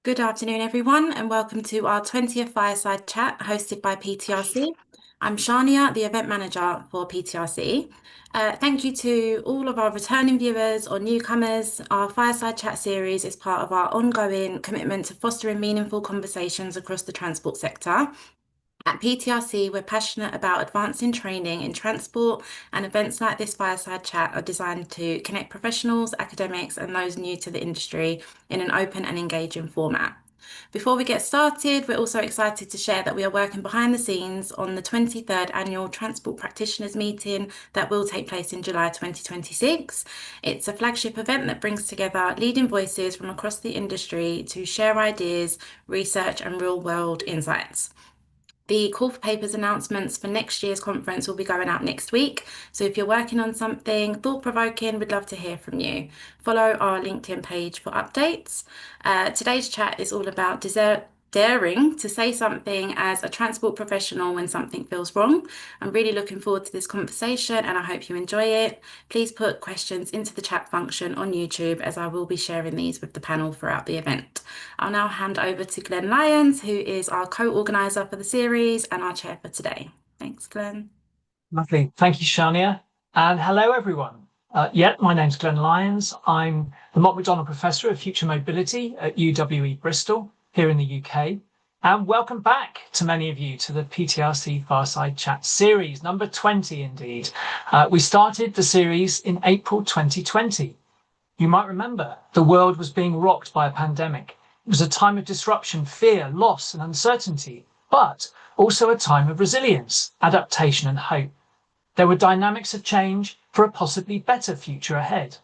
Good afternoon, everyone, and welcome to our 20th Fireside Chat hosted by PTRC. I'm Shania, the event manager for PTRC. Thank you to all of our returning viewers or newcomers. Our Fireside Chat series is part of our ongoing commitment to fostering meaningful conversations across the transport sector. At PTRC, we're passionate about advancing training in transport, and events like this Fireside Chat are designed to connect professionals, academics, and those new to the industry in an open and engaging format. Before we get started, we're also excited to share that we are working behind the scenes on the 23rd Annual Transport Practitioners Meeting that will take place in July 2026. It's a flagship event that brings together leading voices from across the industry to share ideas, research, and real-world insights. The call for papers announcements for next year's conference will be going out next week. So if you're working on something thought-provoking, we'd love to hear from you. Follow our LinkedIn page for updates. Today's chat is all about daring to say something as a transport professional when something feels wrong. I'm really looking forward to this conversation and I hope you enjoy it. Please put questions into the chat function on YouTube as I will be sharing these with the panel throughout the event. I'll now hand over to Glenn Lyons, who is our co-organizer for the series and our chair for today. Thanks, Glenn. Lovely. Thank you, Shania. And hello, everyone. My name's Glenn Lyons. I'm the Mott MacDonald Professor of Future Mobility at UWE Bristol here in the UK. And welcome back to many of you to the PTRC Fireside Chat series, number 20 indeed. We started the series in April 2020. You might remember the world was being rocked by a pandemic. It was a time of disruption, fear, loss, and uncertainty, but also a time of resilience, adaptation, and hope. There were dynamics of change for a possibly better future ahead.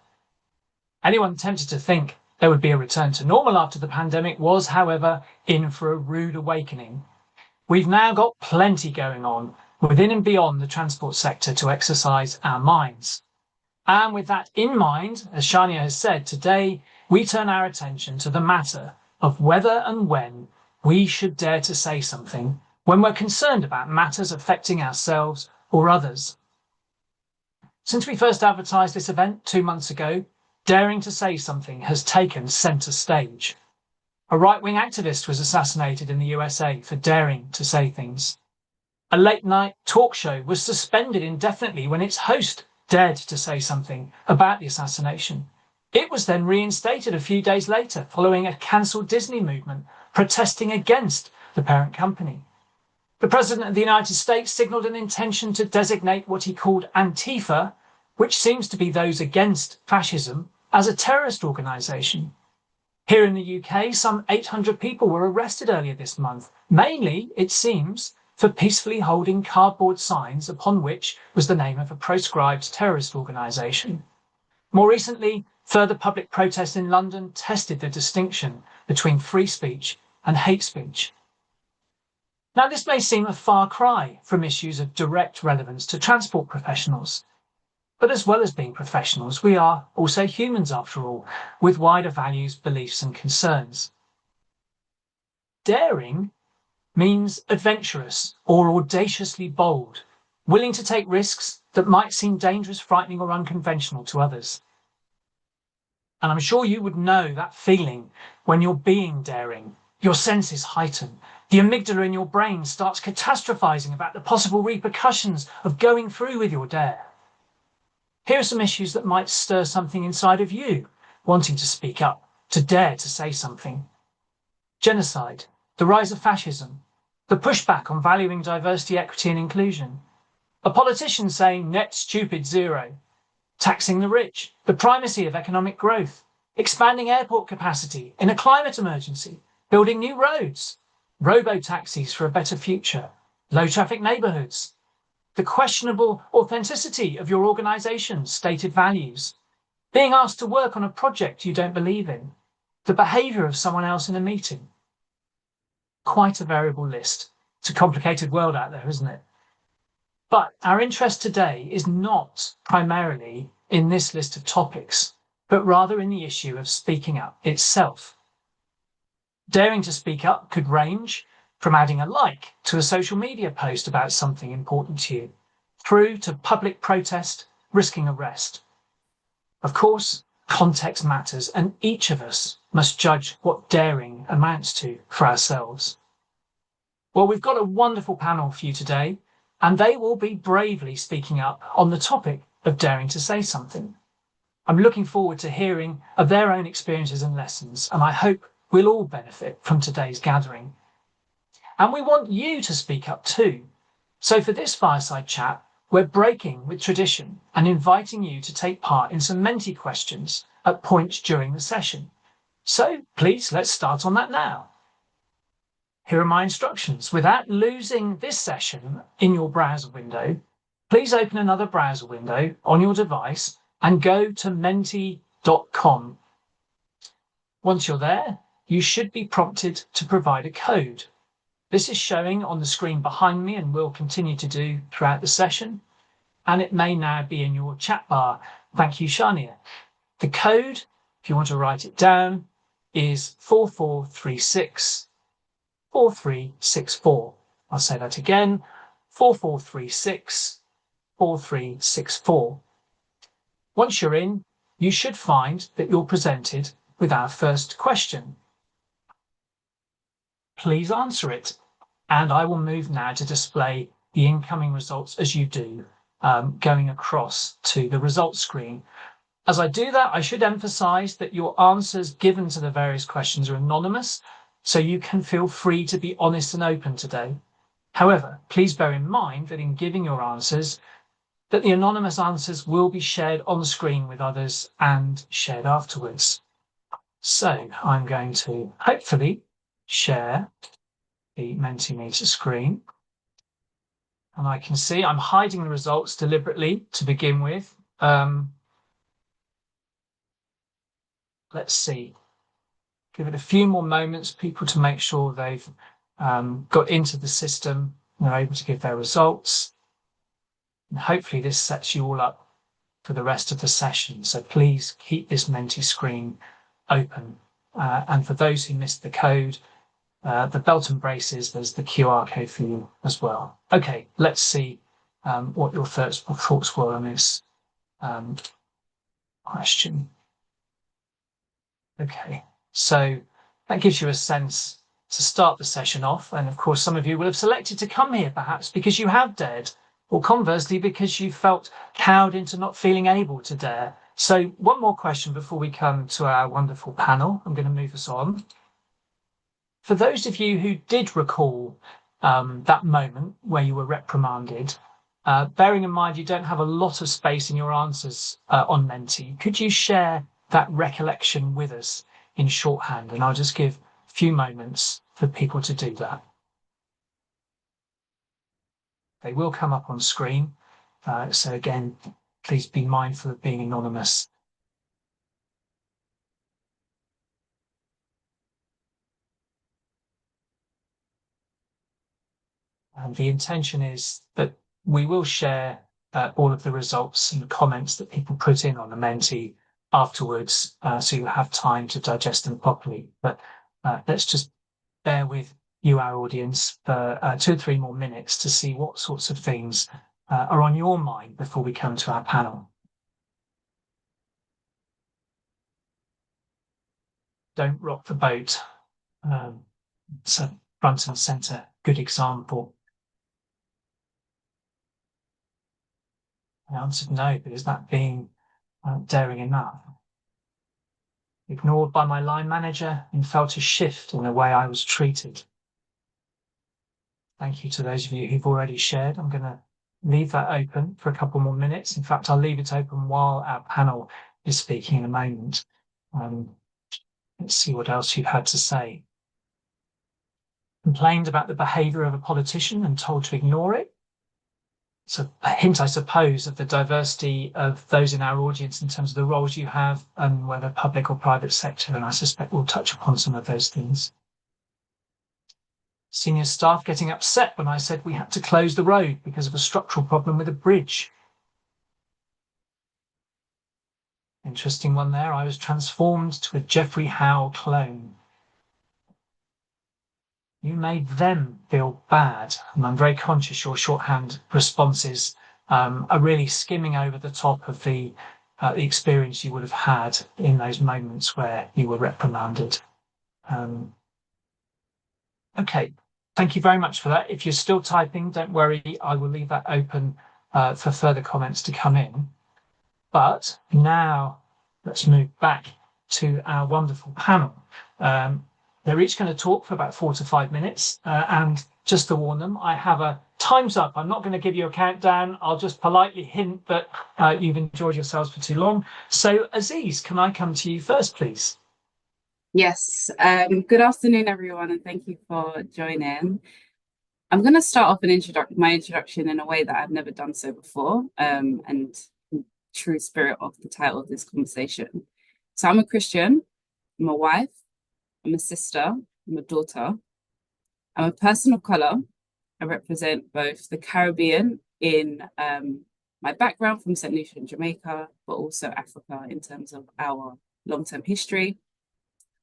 Anyone tempted to think there would be a return to normal after the pandemic was, however, in for a rude awakening. We've now got plenty going on within and beyond the transport sector to exercise our minds. And with that in mind, as Shania has said, today we turn our attention to the matter of whether and when we should dare to say something when we're concerned about matters affecting ourselves or others. Since we first advertised this event 2 months ago, daring to say something has taken centre stage. A right-wing activist was assassinated in the USA for daring to say things. A late-night talk show was suspended indefinitely when its host dared to say something about the assassination. It was then reinstated a few days later following a cancelled Disney movement protesting against the parent company. The President of the United States signalled an intention to designate what he called Antifa, which seems to be those against fascism, as a terrorist organisation. Here in the UK, some 800 people were arrested earlier this month, mainly, it seems, for peacefully holding cardboard signs upon which was the name of a proscribed terrorist organisation. More recently, further public protests in London tested the distinction between free speech and hate speech. Now, this may seem a far cry from issues of direct relevance to transport professionals, but as well as being professionals, we are also humans after all, with wider values, beliefs and concerns. Daring means adventurous or audaciously bold, willing to take risks that might seem dangerous, frightening or unconventional to others. And I'm sure you would know that feeling when you're being daring. Your senses heighten. The amygdala in your brain starts catastrophizing about the possible repercussions of going through with your dare. Here are some issues that might stir something inside of you, wanting to speak up, to dare to say something. Genocide, the rise of fascism, the pushback on valuing diversity, equity and inclusion, a politician saying net stupid zero, taxing the rich, the primacy of economic growth, expanding airport capacity in a climate emergency, building new roads, robo-taxis for a better future, low traffic neighbourhoods, the questionable authenticity of your organisation's stated values, being asked to work on a project you don't believe in, the behaviour of someone else in a meeting. Quite a variable list. It's a complicated world out there, isn't it? But our interest today is not primarily in this list of topics, but rather in the issue of speaking up itself. Daring to speak up could range from adding a like to a social media post about something important to you, through to public protest, risking arrest. Of course, context matters, and each of us must judge what daring amounts to for ourselves. Well, we've got a wonderful panel for you today, and they will be bravely speaking up on the topic of daring to say something. I'm looking forward to hearing of their own experiences and lessons, and I hope we'll all benefit from today's gathering. And we want you to speak up too. So for this fireside chat, we're breaking with tradition and inviting you to take part in some Menti questions at points during the session. So please, let's start on that now. Here are my instructions. Without losing this session in your browser window, please open another browser window on your device and go to menti.com. Once you're there, you should be prompted to provide a code. This is showing on the screen behind me and will continue to do throughout the session. And it may now be in your chat bar. Thank you, Shania. The code, if you want to write it down, is 4436-4364. I'll say that again, 4436-4364. Once you're in, you should find that you're presented with our first question. Please answer it, and I will move now to display the incoming results as you do, going across to the results screen. As I do that, I should emphasize that your answers given to the various questions are anonymous, so you can feel free to be honest and open today. However, please bear in mind that in giving your answers, that the anonymous answers will be shared on screen with others and shared afterwards. So I'm going to hopefully share the Mentimeter screen. And I can see I'm hiding the results deliberately to begin with. Let's see. Give it a few more moments, people, to make sure they've got into the system and they're able to give their results. And hopefully this sets you all up for the rest of the session. So please keep this Menti screen open. And for those who missed the code, the belt and braces, there's the QR code for you as well. Okay, let's see what your thoughts were on this question. Okay, so that gives you a sense to start the session off. And of course, some of you will have selected to come here perhaps because you have dared, or conversely, because you felt cowed into not feeling able to dare. So one more question before we come to our wonderful panel. I'm going to move us on. For those of you who did recall that moment where you were reprimanded, bearing in mind you don't have a lot of space in your answers on Menti, could you share that recollection with us in shorthand? And I'll just give a few moments for people to do that. They will come up on screen. So again, please be mindful of being anonymous. And the intention is that we will share all of the results and comments that people put in on the Menti afterwards, so you'll have time to digest them properly. But let's just bear with you, our audience, for 2 or 3 more minutes to see what sorts of things are on your mind before we come to our panel. Don't rock the boat. It's a front and centre good example. I answered no, but is that being daring enough? Ignored by my line manager and felt a shift in the way I was treated. Thank you to those of you who've already shared. I'm going to leave that open for a couple more minutes. In fact, I'll leave it open while our panel is speaking in a moment. Let's see what else you've had to say. Complained about the behaviour of a politician and told to ignore it. It's a hint, I suppose, of the diversity of those in our audience in terms of the roles you have and whether public or private sector, and I suspect we'll touch upon some of those things. Senior staff getting upset when I said we had to close the road because of a structural problem with a bridge. Interesting one there. I was transformed to a Geoffrey Howe clone. You made them feel bad. And I'm very conscious your shorthand responses are really skimming over the top of the the experience you would have had in those moments where you were reprimanded. Okay, thank you very much for that. If you're still typing, don't worry, I will leave that open for further comments to come in. But now let's move back to our wonderful panel. They're each going to talk for about 4 to 5 minutes. And just to warn them, I have a time's up. I'm not going to give you a countdown. I'll just politely hint that you've enjoyed yourselves for too long. So Aziz, can I come to you first, please? Yes. Good afternoon, everyone, and thank you for joining. I'm going to start off my introduction in a way that I've never done so before, and true spirit of the title of this conversation. So I'm a Christian, I'm a wife, I'm a sister, I'm a daughter, I'm a person of color. I represent both the Caribbean in my background from St. Lucia in Jamaica, but also Africa in terms of our long-term history.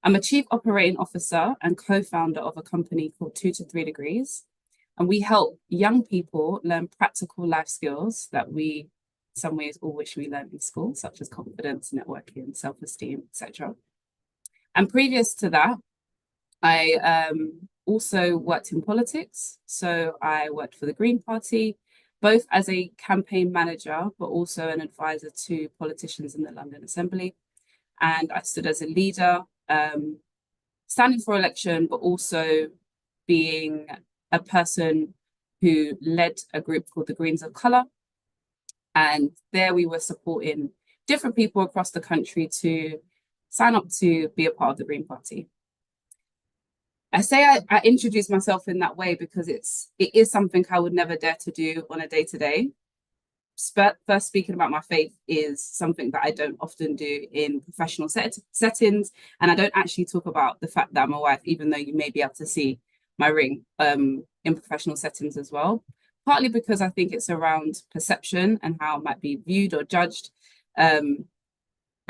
I'm a chief operating officer and co-founder of a company called 2 to 3 Degrees. And we help young people learn practical life skills that we, in some ways, all wish we learned in school, such as confidence, networking, self-esteem, etc. And previous to that, I also worked in politics. So I worked for the Green Party, both as a campaign manager, but also an advisor to politicians in the London Assembly. And I stood as a leader, standing for election, but also being a person who led a group called the Greens of Colour. And there we were supporting different people across the country to sign up to be a part of the Green Party. I say I introduce myself in that way because it is something I would never dare to do on a day-to-day. First, speaking about my faith is something that I don't often do in professional settings. And I don't actually talk about the fact that I'm a wife, even though you may be able to see my ring in professional settings as well. Partly because I think it's around perception and how it might be viewed or judged. And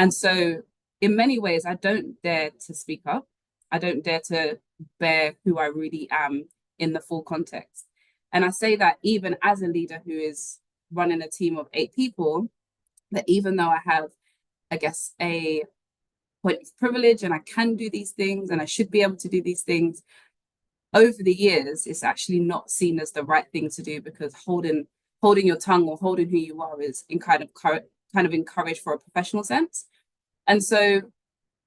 so in many ways, I don't dare to speak up. I don't dare to bear who I really am in the full context. And I say that even as a leader who is running a team of 8 people, that even though I have, I guess, a point of privilege and I can do these things and I should be able to do these things, over the years, it's actually not seen as the right thing to do because holding your tongue or holding who you are is kind of encouraged for a professional sense. And so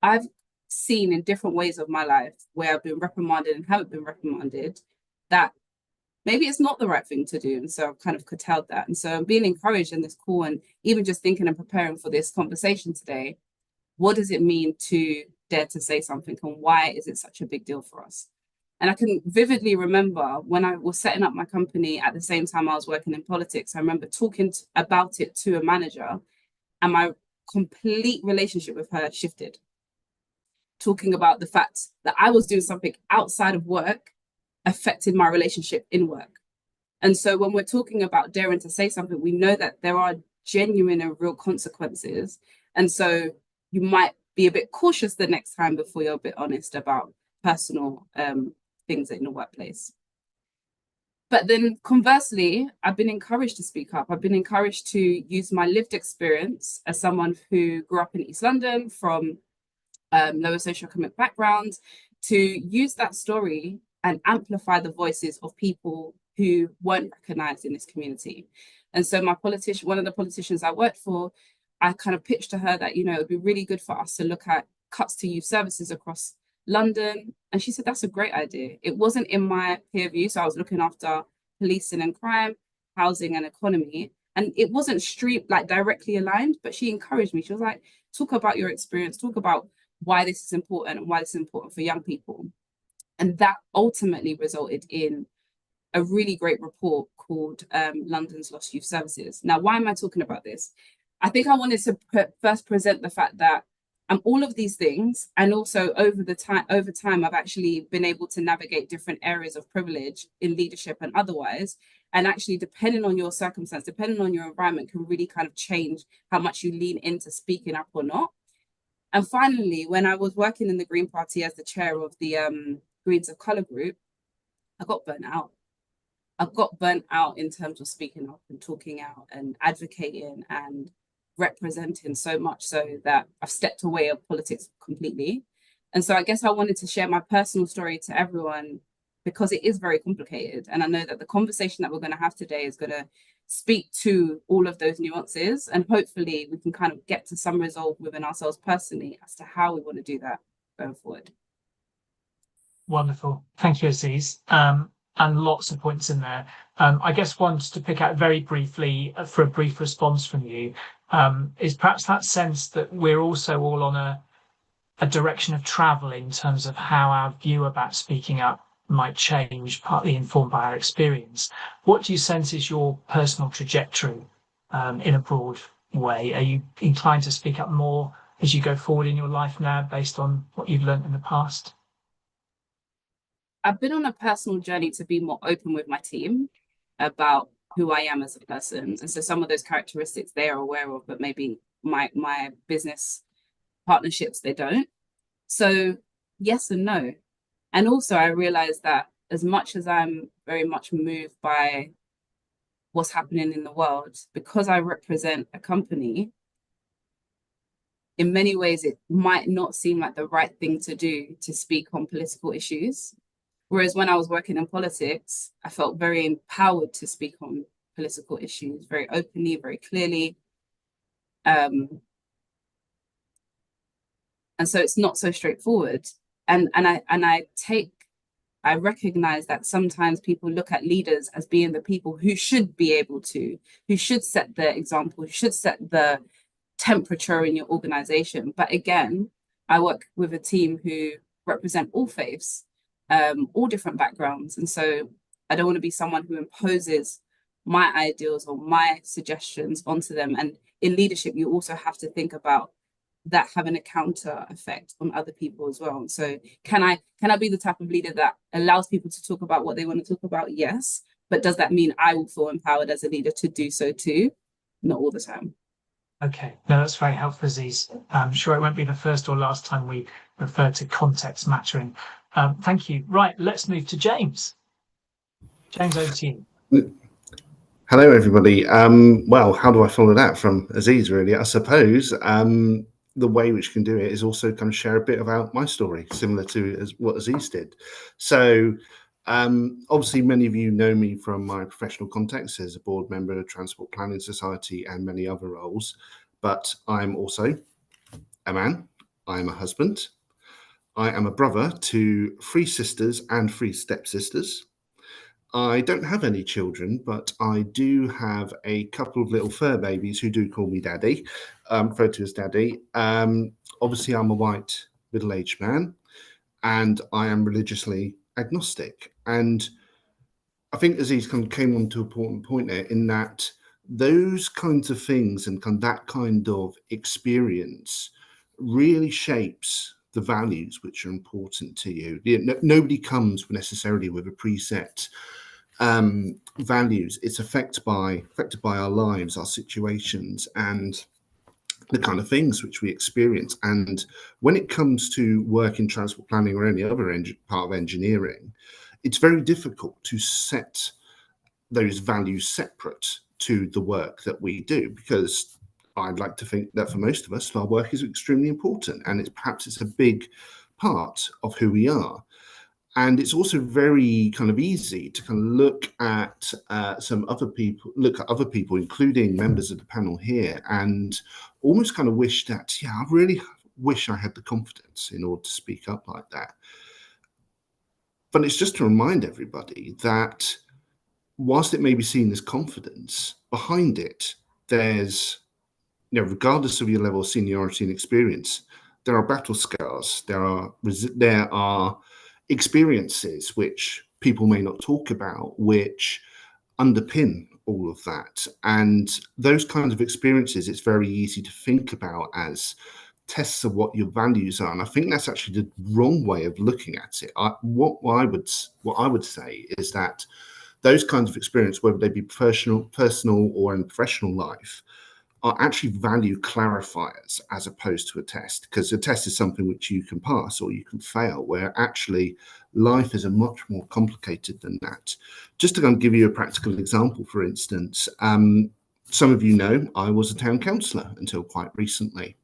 I've seen in different ways of my life where I've been reprimanded and haven't been reprimanded that maybe it's not the right thing to do. And so I've kind of curtailed that. And so I'm being encouraged in this call and even just thinking and preparing for this conversation today, what does it mean to dare to say something and why is it such a big deal for us? And I can vividly remember when I was setting up my company at the same time I was working in politics, I remember talking about it to a manager and my complete relationship with her shifted. Talking about the fact that I was doing something outside of work affected my relationship in work. And so when we're talking about daring to say something, we know that there are genuine and real consequences. And so you might be a bit cautious the next time before you're a bit honest about personal things in the workplace. But then conversely, I've been encouraged to speak up. I've been encouraged to use my lived experience as someone who grew up in East London from lower socioeconomic backgrounds to use that story and amplify the voices of people who weren't recognized in this community. And so one of the politicians I worked for, I kind of pitched to her that, it would be really good for us to look at cuts to youth services across London. And she said, that's a great idea. It wasn't in my peer view. So I was looking after policing and crime, housing and economy. And it wasn't directly aligned, but she encouraged me. She was like, talk about your experience, talk about why this is important and why this is important for young people. And that ultimately resulted in a really great report called London's Lost Youth Services. Now, why am I talking about this? I think I wanted to first present the fact that I'm all of these things, and also over time, I've actually been able to navigate different areas of privilege in leadership and otherwise. And actually, depending on your circumstance, depending on your environment, can really kind of change how much you lean into speaking up or not. And finally, when I was working in the Green Party as the chair of the Greens of Colour group, I got burnt out. I got burnt out in terms of speaking up and talking out and advocating and representing so much so that I've stepped away of politics completely. And so I guess I wanted to share my personal story to everyone because it is very complicated. And I know that the conversation that we're going to have today is going to speak to all of those nuances. And hopefully we can kind of get to some resolve within ourselves personally as to how we want to do that going forward. Wonderful. Thank you, Aziz. And lots of points in there. I guess one just to pick out very briefly for a brief response from you is perhaps that sense that we're also all on a direction of travel in terms of how our view about speaking up might change, partly informed by our experience. What do you sense is your personal trajectory in a broad way? Are you inclined to speak up more as you go forward in your life now based on what you've learned in the past? I've been on a personal journey to be more open with my team about who I am as a person. And so some of those characteristics they are aware of, but maybe my business partnerships, they don't. So yes and no. And also I realized that as much as I'm very much moved by what's happening in the world, because I represent a company, in many ways, it might not seem like the right thing to do to speak on political issues. Whereas when I was working in politics, I felt very empowered to speak on political issues very openly, very clearly. And so it's not so straightforward. And I recognize that sometimes people look at leaders as being the people who should be able to, who should set the example, who should set the temperature in your organization. But again, I work with a team who represent all faiths, all different backgrounds. And so I don't want to be someone who imposes my ideals or my suggestions onto them. And in leadership, you also have to think about that having a counter effect on other people as well. So can I be the type of leader that allows people to talk about what they want to talk about? Yes. But does that mean I will feel empowered as a leader to do so too? Not all the time. Okay, no, that's very helpful, Aziz. I'm sure it won't be the first or last time we refer to context mattering. Thank you. Right, let's move to James. James, over to you. Hello, everybody. Well, how do I follow that from Aziz, really? I suppose the way which can do it is also kind of share a bit about my story, similar to what Aziz did. So obviously, many of you know me from my professional context as a board member of Transport Planning Society and many other roles, but I'm also a man, I'm a husband, I am a brother to 3 sisters and 3 stepsisters. I don't have any children, but I do have a couple of little fur babies who do call me daddy, referred to as daddy. Obviously, I'm a white middle-aged man, and I am religiously agnostic. And I think Aziz kind of came on to an important point there in that those kinds of things and that kind of experience really shapes the values which are important to you. Nobody comes necessarily with a preset values. It's affected by our lives, our situations, and the kind of things which we experience. And when it comes to work in transport planning or any other part of engineering, it's very difficult to set those values separate to the work that we do, because I'd like to think that for most of us, our work is extremely important, and it's a big part of who we are. And it's also very kind of easy to kind of look at other people, including members of the panel here, and almost kind of wish that, yeah, I really wish I had the confidence in order to speak up like that. But it's just to remind everybody that whilst it may be seen as confidence, behind it, there's, regardless of your level of seniority and experience, there are battle scars, there are experiences which people may not talk about, which underpin all of that. And those kinds of experiences, it's very easy to think about as tests of what your values are. And I think that's actually the wrong way of looking at it. What I would say is that those kinds of experience, whether they be personal or in professional life, are actually value clarifiers as opposed to a test, because a test is something which you can pass or you can fail, where actually life is a much more complicated than that. Just to kind of give you a practical example, for instance, some of you know I was a town councillor until quite recently.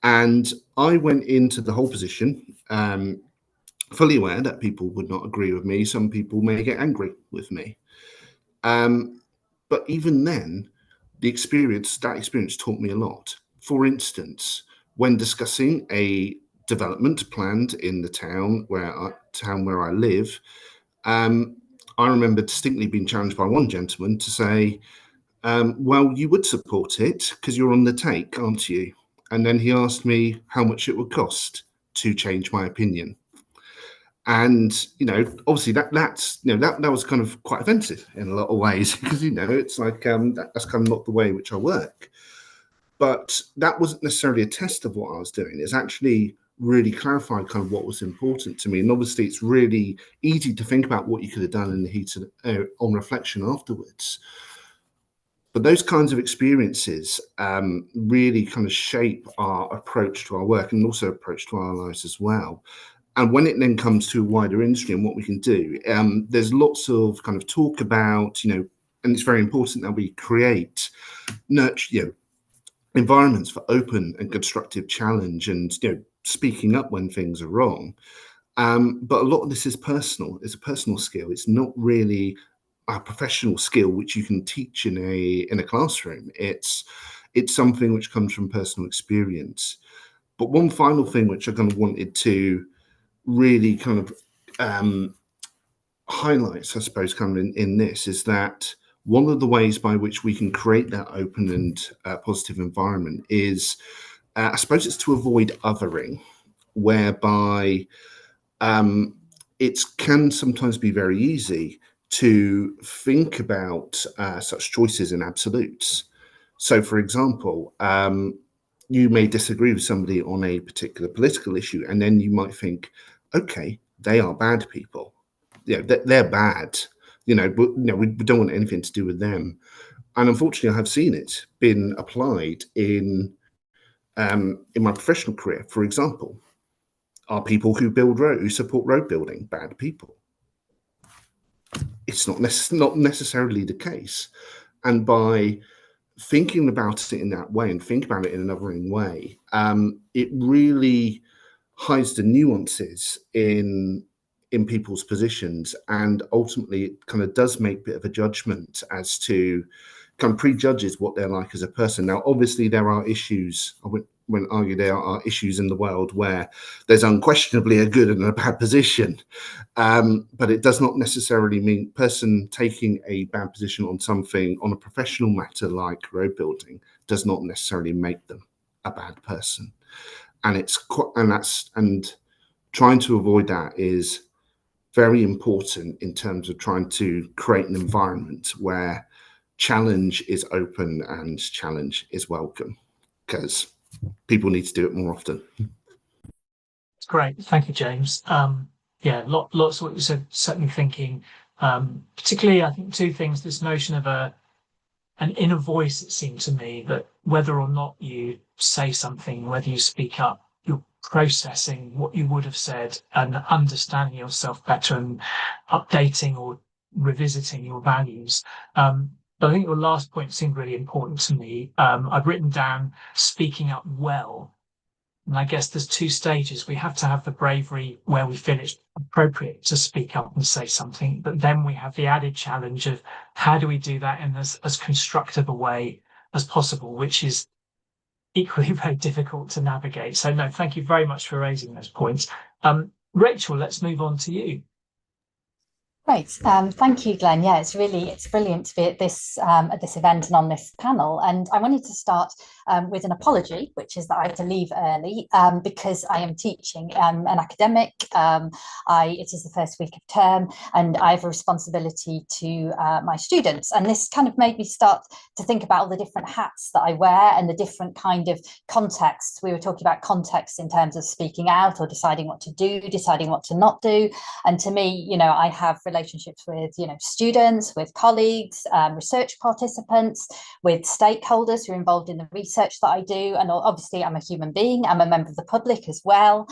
And I went into the whole position fully aware that people would not agree with me. Some people may get angry with me. But even then, that experience taught me a lot. For instance, when discussing a development planned in the town where I live, I remember distinctly being challenged by one gentleman to say, well, you would support it because you're on the take, aren't you? And then he asked me how much it would cost to change my opinion. And obviously that was kind of quite offensive in a lot of ways, because it's like that's kind of not the way in which I work. But that wasn't necessarily a test of what I was doing. It's actually really clarified kind of what was important to me. And obviously it's really easy to think about what you could have done in the heat of on reflection afterwards. But those kinds of experiences really kind of shape our approach to our work and also approach to our lives as well. And when it then comes to a wider industry and what we can do, there's lots of kind of talk about, and it's very important that we create, nurture, environments for open and constructive challenge and, speaking up when things are wrong. But a lot of this is personal. It's a personal skill. It's not really a professional skill which you can teach in a classroom. It's something which comes from personal experience. But one final thing which I kind of wanted to really kind of highlights, I suppose, kind of in this, is that one of the ways by which we can create that open and positive environment is, I suppose, it's to avoid othering, whereby it can sometimes be very easy to think about such choices in absolutes. So, for example, you may disagree with somebody on a particular political issue, and then you might think, okay, they are bad people. They're bad. But we don't want anything to do with them. And unfortunately, I have seen it been applied in my professional career. For example, are people who who support road building bad people? It's not necessarily the case. And by thinking about it in that way and think about it in another way, it really hides the nuances in people's positions, and ultimately it kind of does make a bit of a judgment as to, kind of prejudges what they're like as a person. Now, obviously, there are issues. I wouldn't argue there are issues in the world where there's unquestionably a good and a bad position, but it does not necessarily mean person taking a bad position on something on a professional matter like road building does not necessarily make them a bad person. And and trying to avoid that is very important in terms of trying to create an environment where challenge is open and challenge is welcome, because people need to do it more often. It's great. Thank you, James. Yeah, lots of what you said, certainly thinking, particularly, I think two things, this notion of an inner voice, it seemed to me, that whether or not you say something, whether you speak up, you're processing what you would have said and understanding yourself better and updating or revisiting your values. But I think your last point seemed really important to me. I've written down speaking up well. And I guess there's two stages. We have to have the bravery where we feel it's appropriate to speak up and say something. But then we have the added challenge of how do we do that in as constructive a way as possible, which is equally very difficult to navigate. So no, thank you very much for raising those points. Rachel, let's move on to you. Great, thank you, Glenn. Yeah, it's brilliant to be at this event and on this panel. And I wanted to start with an apology, which is that I have to leave early because I am teaching an academic. It is the first week of term, and I have a responsibility to my students. And this kind of made me start to think about all the different hats that I wear and the different kind of contexts. We were talking about contexts in terms of speaking out or deciding what to do, deciding what to not do. And to me, I have relationships with, students, with colleagues, research participants, with stakeholders who are involved in the research that I do. And obviously I'm a human being, I'm a member of the public as well.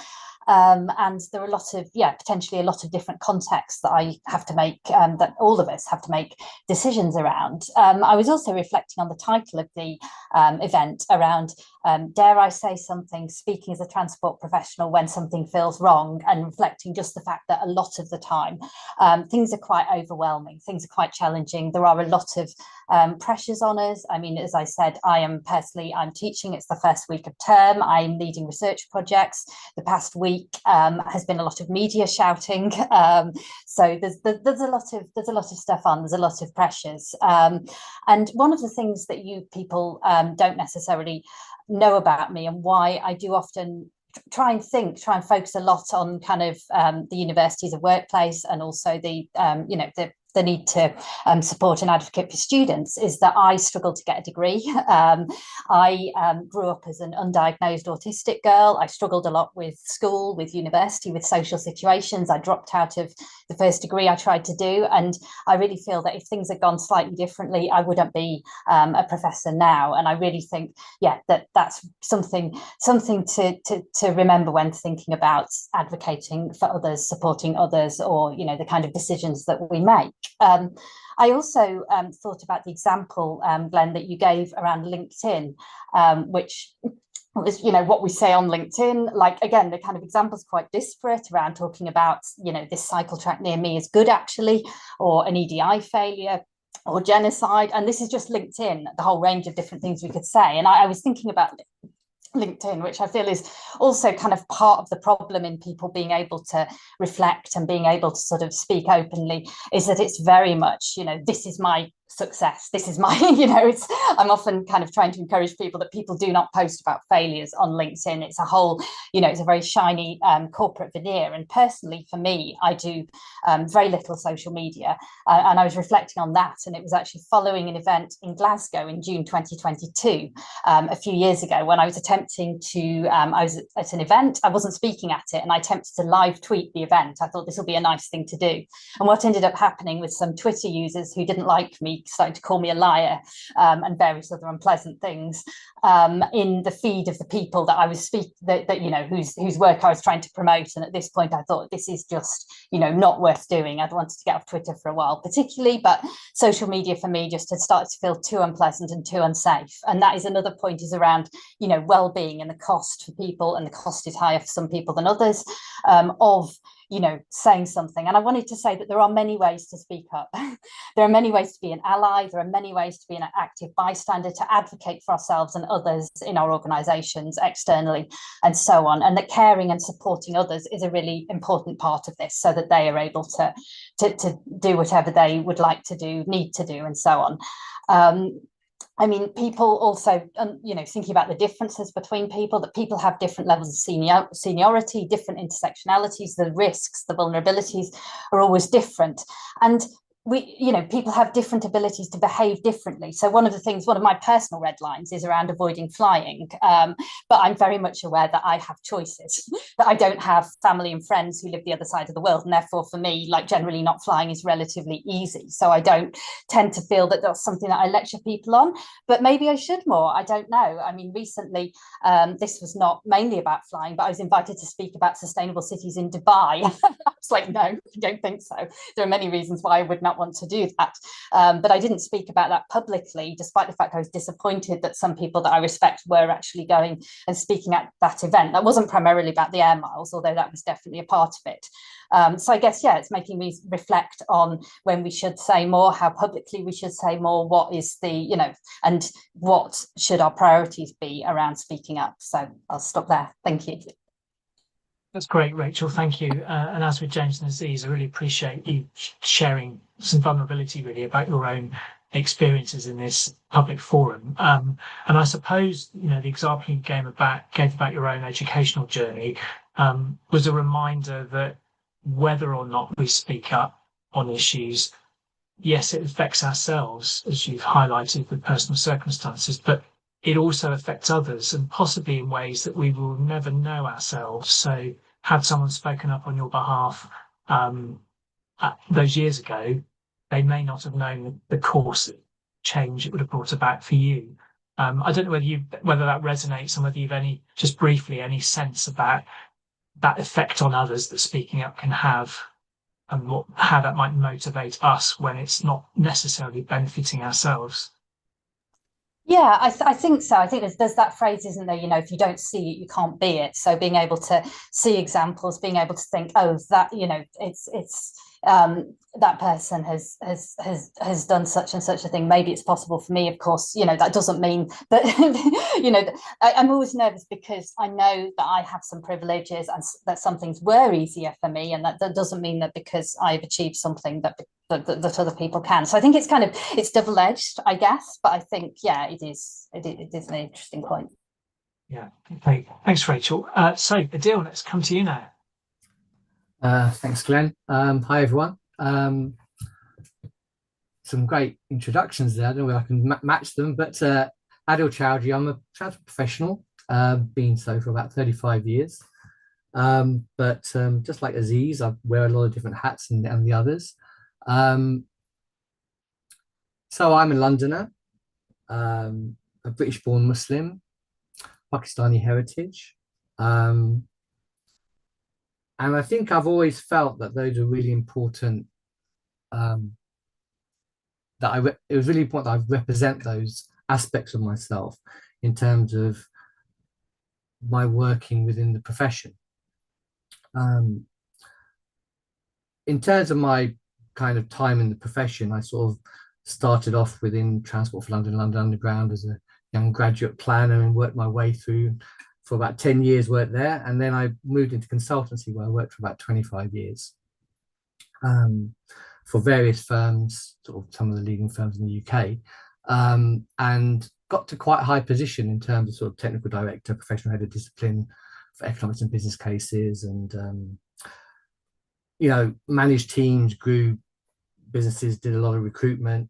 And there are a lot of, potentially a lot of different contexts that I have to make, that all of us have to make decisions around. I was also reflecting on the title of the event around, dare I say something, speaking as a transport professional when something feels wrong, and reflecting just the fact that a lot of the time things are quite overwhelming, things are quite challenging. There are a lot of pressures on us. I mean, as I said, I'm teaching, it's the first week of term, I'm leading research projects. The past week has been a lot of media shouting. So there's a lot of stuff on, there's a lot of pressures. And one of the things that you people don't necessarily know about me, and why I do often try and focus a lot on kind of the university as a workplace, and also the the need to support and advocate for students, is that I struggled to get a degree. I grew up as an undiagnosed autistic girl. I struggled a lot with school, with university, with social situations. I dropped out of the first degree I tried to do, and I really feel that if things had gone slightly differently, I wouldn't be a professor now. And I really think, that's something to remember when thinking about advocating for others, supporting others, or the kind of decisions that we make. I also thought about the example, Glenn, that you gave around LinkedIn, which was, what we say on LinkedIn. Like, again, the kind of examples quite disparate around talking about, this cycle track near me is good, actually, or an EDI failure, or genocide. And this is just LinkedIn, the whole range of different things we could say. And I was thinking about LinkedIn, which I feel is also kind of part of the problem in people being able to reflect and being able to sort of speak openly, is that it's very much, this is my success, this is my, I'm often kind of trying to encourage people that people do not post about failures on LinkedIn. It's a whole, it's a very shiny corporate veneer. And personally, for me, I do very little social media, and I was reflecting on that, and it was actually following an event in Glasgow in June 2022, a few years ago, when I was attempting to, I was at an event, I wasn't speaking at it, and I attempted to live tweet the event. I thought this will be a nice thing to do. And what ended up happening was some Twitter users who didn't like me started to call me a liar, and various other unpleasant things in the feed of the people that I was speaking, whose work I was trying to promote. And at this point, I thought, this is just, not worth doing. I'd wanted to get off Twitter for a while, particularly, but social media for me just had started to feel too unpleasant and too unsafe. And that is another point, is around, well-being and the cost for people, and the cost is higher for some people than others, of saying something. And I wanted to say that there are many ways to speak up. There are many ways to be an ally. There are many ways to be an active bystander, to advocate for ourselves and others in our organisations, externally, and so on. And that caring and supporting others is a really important part of this, so that they are able to do whatever they would like to do, need to do, and so on. I mean, people also, thinking about the differences between people, that people have different levels of seniority, different intersectionalities, the risks, the vulnerabilities are always different. And people have different abilities to behave differently. So one of my personal red lines is around avoiding flying. But I'm very much aware that I have choices, that I don't have family and friends who live the other side of the world. And therefore, for me, like, generally not flying is relatively easy. So I don't tend to feel that that's something that I lecture people on, but maybe I should more. I don't know. I mean, recently, this was not mainly about flying, but I was invited to speak about sustainable cities in Dubai. I was like, no, I don't think so. There are many reasons why I would not want to do that, but I didn't speak about that publicly, despite the fact I was disappointed that some people that I respect were actually going and speaking at that event. That wasn't primarily about the air miles, although that was definitely a part of it. So I guess, it's making me reflect on when we should say more, how publicly we should say more, what is the, and what should our priorities be around speaking up. So I'll stop there. Thank you. That's great, Rachel. Thank you. And as with James and Aziz, I really appreciate you sharing some vulnerability, really, about your own experiences in this public forum. And I suppose, the example you gave about your own educational journey was a reminder that whether or not we speak up on issues, yes, it affects ourselves, as you've highlighted with personal circumstances, but it also affects others, and possibly in ways that we will never know ourselves. So had someone spoken up on your behalf those years ago, they may not have known the course of change it would have brought about for you. I don't know whether that resonates, and whether you've just briefly any sense about that effect on others that speaking up can have, and how that might motivate us when it's not necessarily benefiting ourselves. Yeah, I think so. I think there's that phrase, isn't there? You know, if you don't see it, you can't be it. So being able to see examples, being able to think, oh, that, you know, it's that person has done such and such a thing. Maybe it's possible for me. Of course, you know, that doesn't mean that you know, I'm always nervous because I know that I have some privileges and that some things were easier for me, and that doesn't mean that because I've achieved something that other people can. So I think it's double-edged, I guess, but I think, yeah, it is an interesting point. Yeah, okay. Thanks, Rachel. So Adil, let's come to you now. Thanks, Glenn. Hi, everyone. Some great introductions there. I don't know if I can match them, but Adil Chowdhury, I'm a transport professional, been so for about 35 years. But just like Aziz, I wear a lot of different hats and the others. So I'm a Londoner, a British-born Muslim, Pakistani heritage. And I think I've always felt that those are really important, it was really important that I represent those aspects of myself in terms of my working within the profession. In terms of my kind of time in the profession, I sort of started off within Transport for London, London Underground as a young graduate planner and worked my way through for about 10 years, worked there. And then I moved into consultancy where I worked for about 25 years for various firms, sort of some of the leading firms in the UK, and got to quite a high position in terms of sort of technical director, professional head of discipline for economics and business cases, and you know, managed teams, grew businesses, did a lot of recruitment.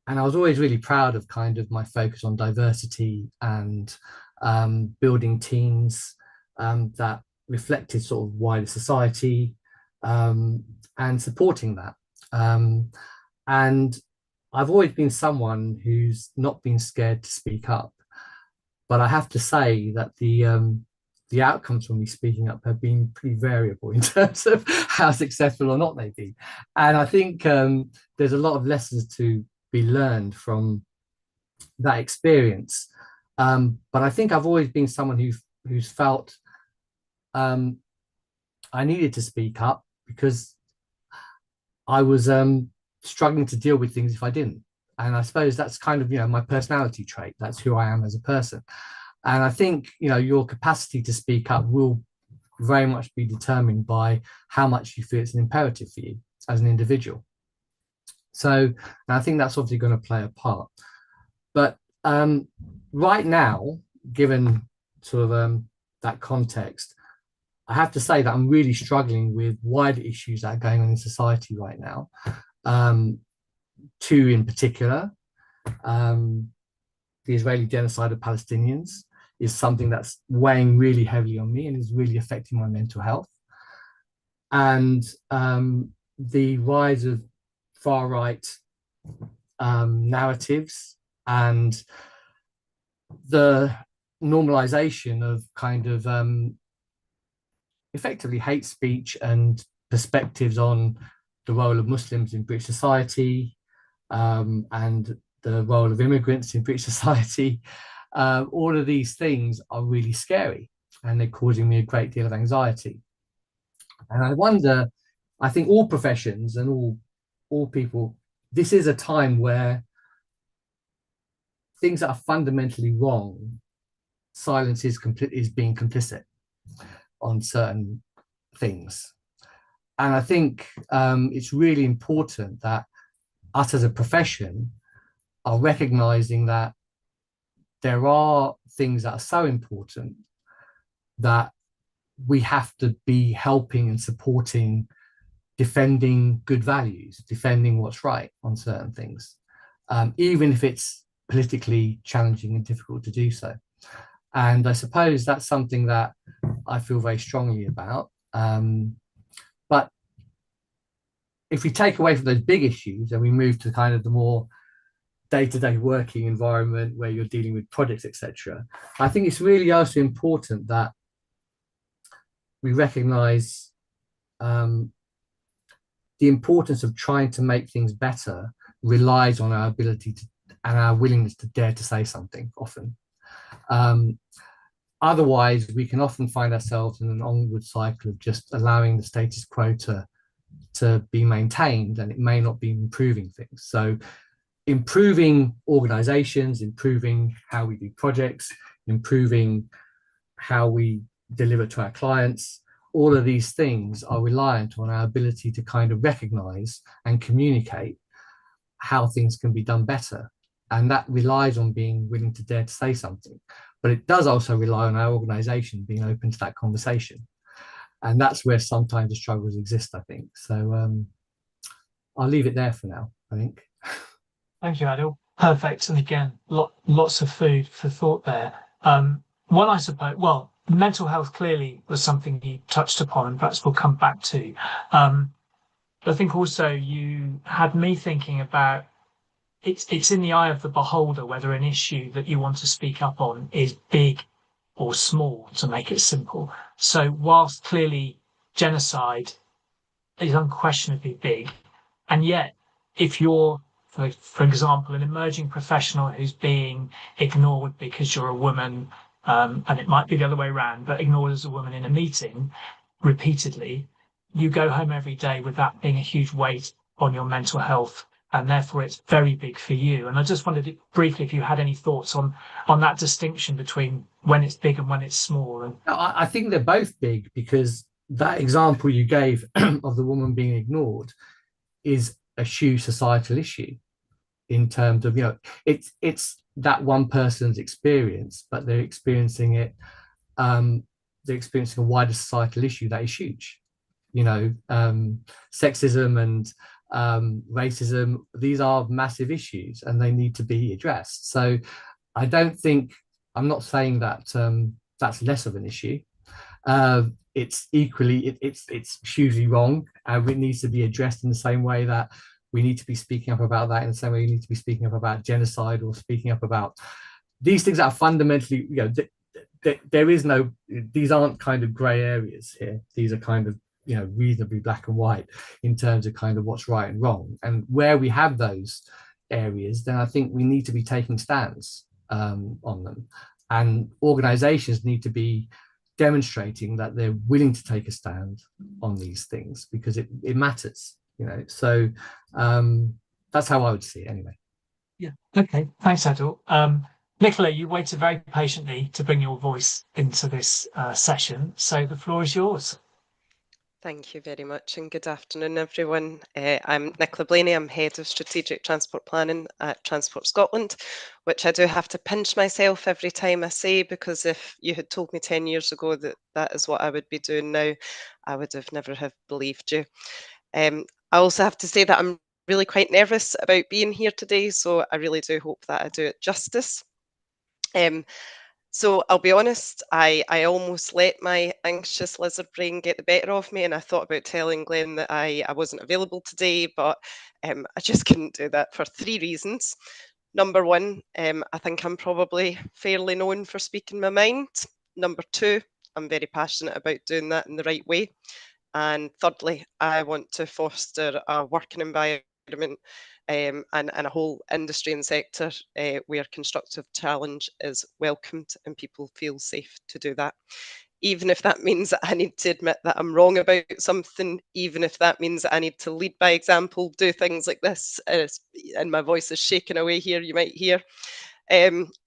And I was always really proud of kind of my focus on diversity and building teams that reflected sort of wider society and supporting that. And I've always been someone who's not been scared to speak up. But I have to say that the outcomes from me speaking up have been pretty variable in terms of how successful or not they've been. And I think there's a lot of lessons to be learned from that experience. But I think I've always been someone who's felt I needed to speak up because I was struggling to deal with things if I didn't. And I suppose that's kind of, you know, my personality trait. That's who I am as a person. And I think, you know, your capacity to speak up will very much be determined by how much you feel it's an imperative for you as an individual. So I think that's obviously going to play a part. But right now, given sort of that context, I have to say that I'm really struggling with wider issues that are going on in society right now. Two in particular, the Israeli genocide of Palestinians is something that's weighing really heavily on me and is really affecting my mental health. And the rise of far-right narratives and the normalization of kind of effectively hate speech and perspectives on the role of Muslims in British society and the role of immigrants in British society. All of these things are really scary and they're causing me a great deal of anxiety. And I wonder, I think all professions and all people, this is a time where things that are fundamentally wrong, silence is being complicit on certain things. And I think it's really important that us as a profession are recognizing that there are things that are so important that we have to be helping and supporting, defending good values, defending what's right on certain things, even if it's politically challenging and difficult to do so. And I suppose that's something that I feel very strongly about. But if we take away from those big issues and we move to kind of the more day-to-day working environment where you're dealing with projects, etc., I think it's really also important that we recognize the importance of trying to make things better relies on our ability to and our willingness to dare to say something often. Otherwise, we can often find ourselves in an onward cycle of just allowing the status quo to be maintained, and it may not be improving things. So improving organizations, improving how we do projects, improving how we deliver to our clients, all of these things are reliant on our ability to kind of recognize and communicate how things can be done better. And that relies on being willing to dare to say something. But it does also rely on our organization being open to that conversation. And that's where sometimes the struggles exist, I think. So I'll leave it there for now, I think. Thank you, Adil. Perfect. And again, lots of food for thought there. One, I suppose, well, mental health clearly was something you touched upon, and perhaps we'll come back to. But I think also you had me thinking about it's in the eye of the beholder whether an issue that you want to speak up on is big or small, to make it simple. So whilst clearly genocide is unquestionably big, and yet if you're, for example, an emerging professional who's being ignored because you're a woman, and it might be the other way around, but ignored as a woman in a meeting repeatedly, you go home every day with that being a huge weight on your mental health, and therefore it's very big for you. And I just wondered briefly if you had any thoughts on that distinction between when it's big and when it's small. And I think they're both big, because that example you gave of the woman being ignored is a huge societal issue in terms of, it's that one person's experience, but they're experiencing it, they're experiencing a wider societal issue that is huge. Sexism and racism, these are massive issues and they need to be addressed. So I don't think, I'm not saying that that's less of an issue. It's equally, it's hugely wrong, and it needs to be addressed in the same way that we need to be speaking up about that, in the same way you need to be speaking up about genocide or speaking up about these things that are fundamentally, there is no, these aren't kind of grey areas here. These are kind of, reasonably black and white in terms of kind of what's right and wrong. And where we have those areas, then I think we need to be taking stands on them. And organizations need to be demonstrating that they're willing to take a stand on these things, because it matters, So that's how I would see it anyway. yeah, okay, thanks, Adil. Nicola, you waited very patiently to bring your voice into this session, so the floor is yours. Thank you very much, and good afternoon, everyone. I'm Nicola Blaney. I'm Head of Strategic Transport Planning at Transport Scotland, which I do have to pinch myself every time I say, because if you had told me 10 years ago that that is what I would be doing now, I would have never have believed you. I also have to say that I'm really quite nervous about being here today, so I really do hope that I do it justice. So I'll be honest, I almost let my anxious lizard brain get the better of me, and I thought about telling Glenn that I wasn't available today, but I just couldn't do that for 3 reasons. Number one, I think I'm probably fairly known for speaking my mind. Number two, I'm very passionate about doing that in the right way. And thirdly, I want to foster a working environment and a whole industry and sector where constructive challenge is welcomed and people feel safe to do that. Even if that means that I need to admit that I'm wrong about something, even if that means that I need to lead by example, do things like this, and my voice is shaking away here, you might hear.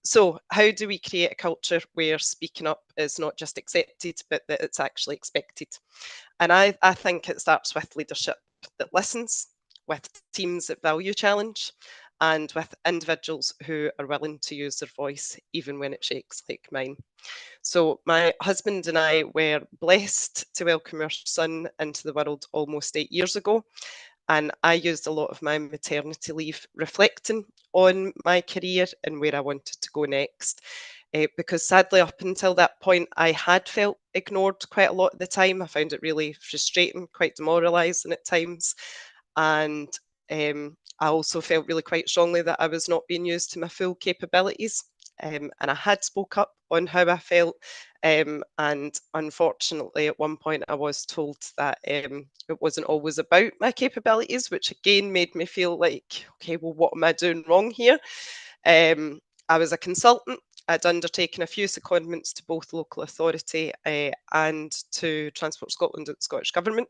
So how do we create a culture where speaking up is not just accepted, but that it's actually expected? And I think it starts with leadership that listens, with teams that value challenge, and with individuals who are willing to use their voice even when it shakes like mine. So my husband and I were blessed to welcome our son into the world almost 8 years ago. And I used a lot of my maternity leave reflecting on my career and where I wanted to go next. Because sadly, up until that point, I had felt ignored quite a lot of the time. I found it really frustrating, quite demoralising at times. And I also felt really quite strongly that I was not being used to my full capabilities. and I had spoke up on how I felt. And unfortunately, at one point, I was told that it wasn't always about my capabilities, which again made me feel like, okay, well, what am I doing wrong here? I was a consultant. I'd undertaken a few secondments to both local authority and to Transport Scotland at the Scottish Government.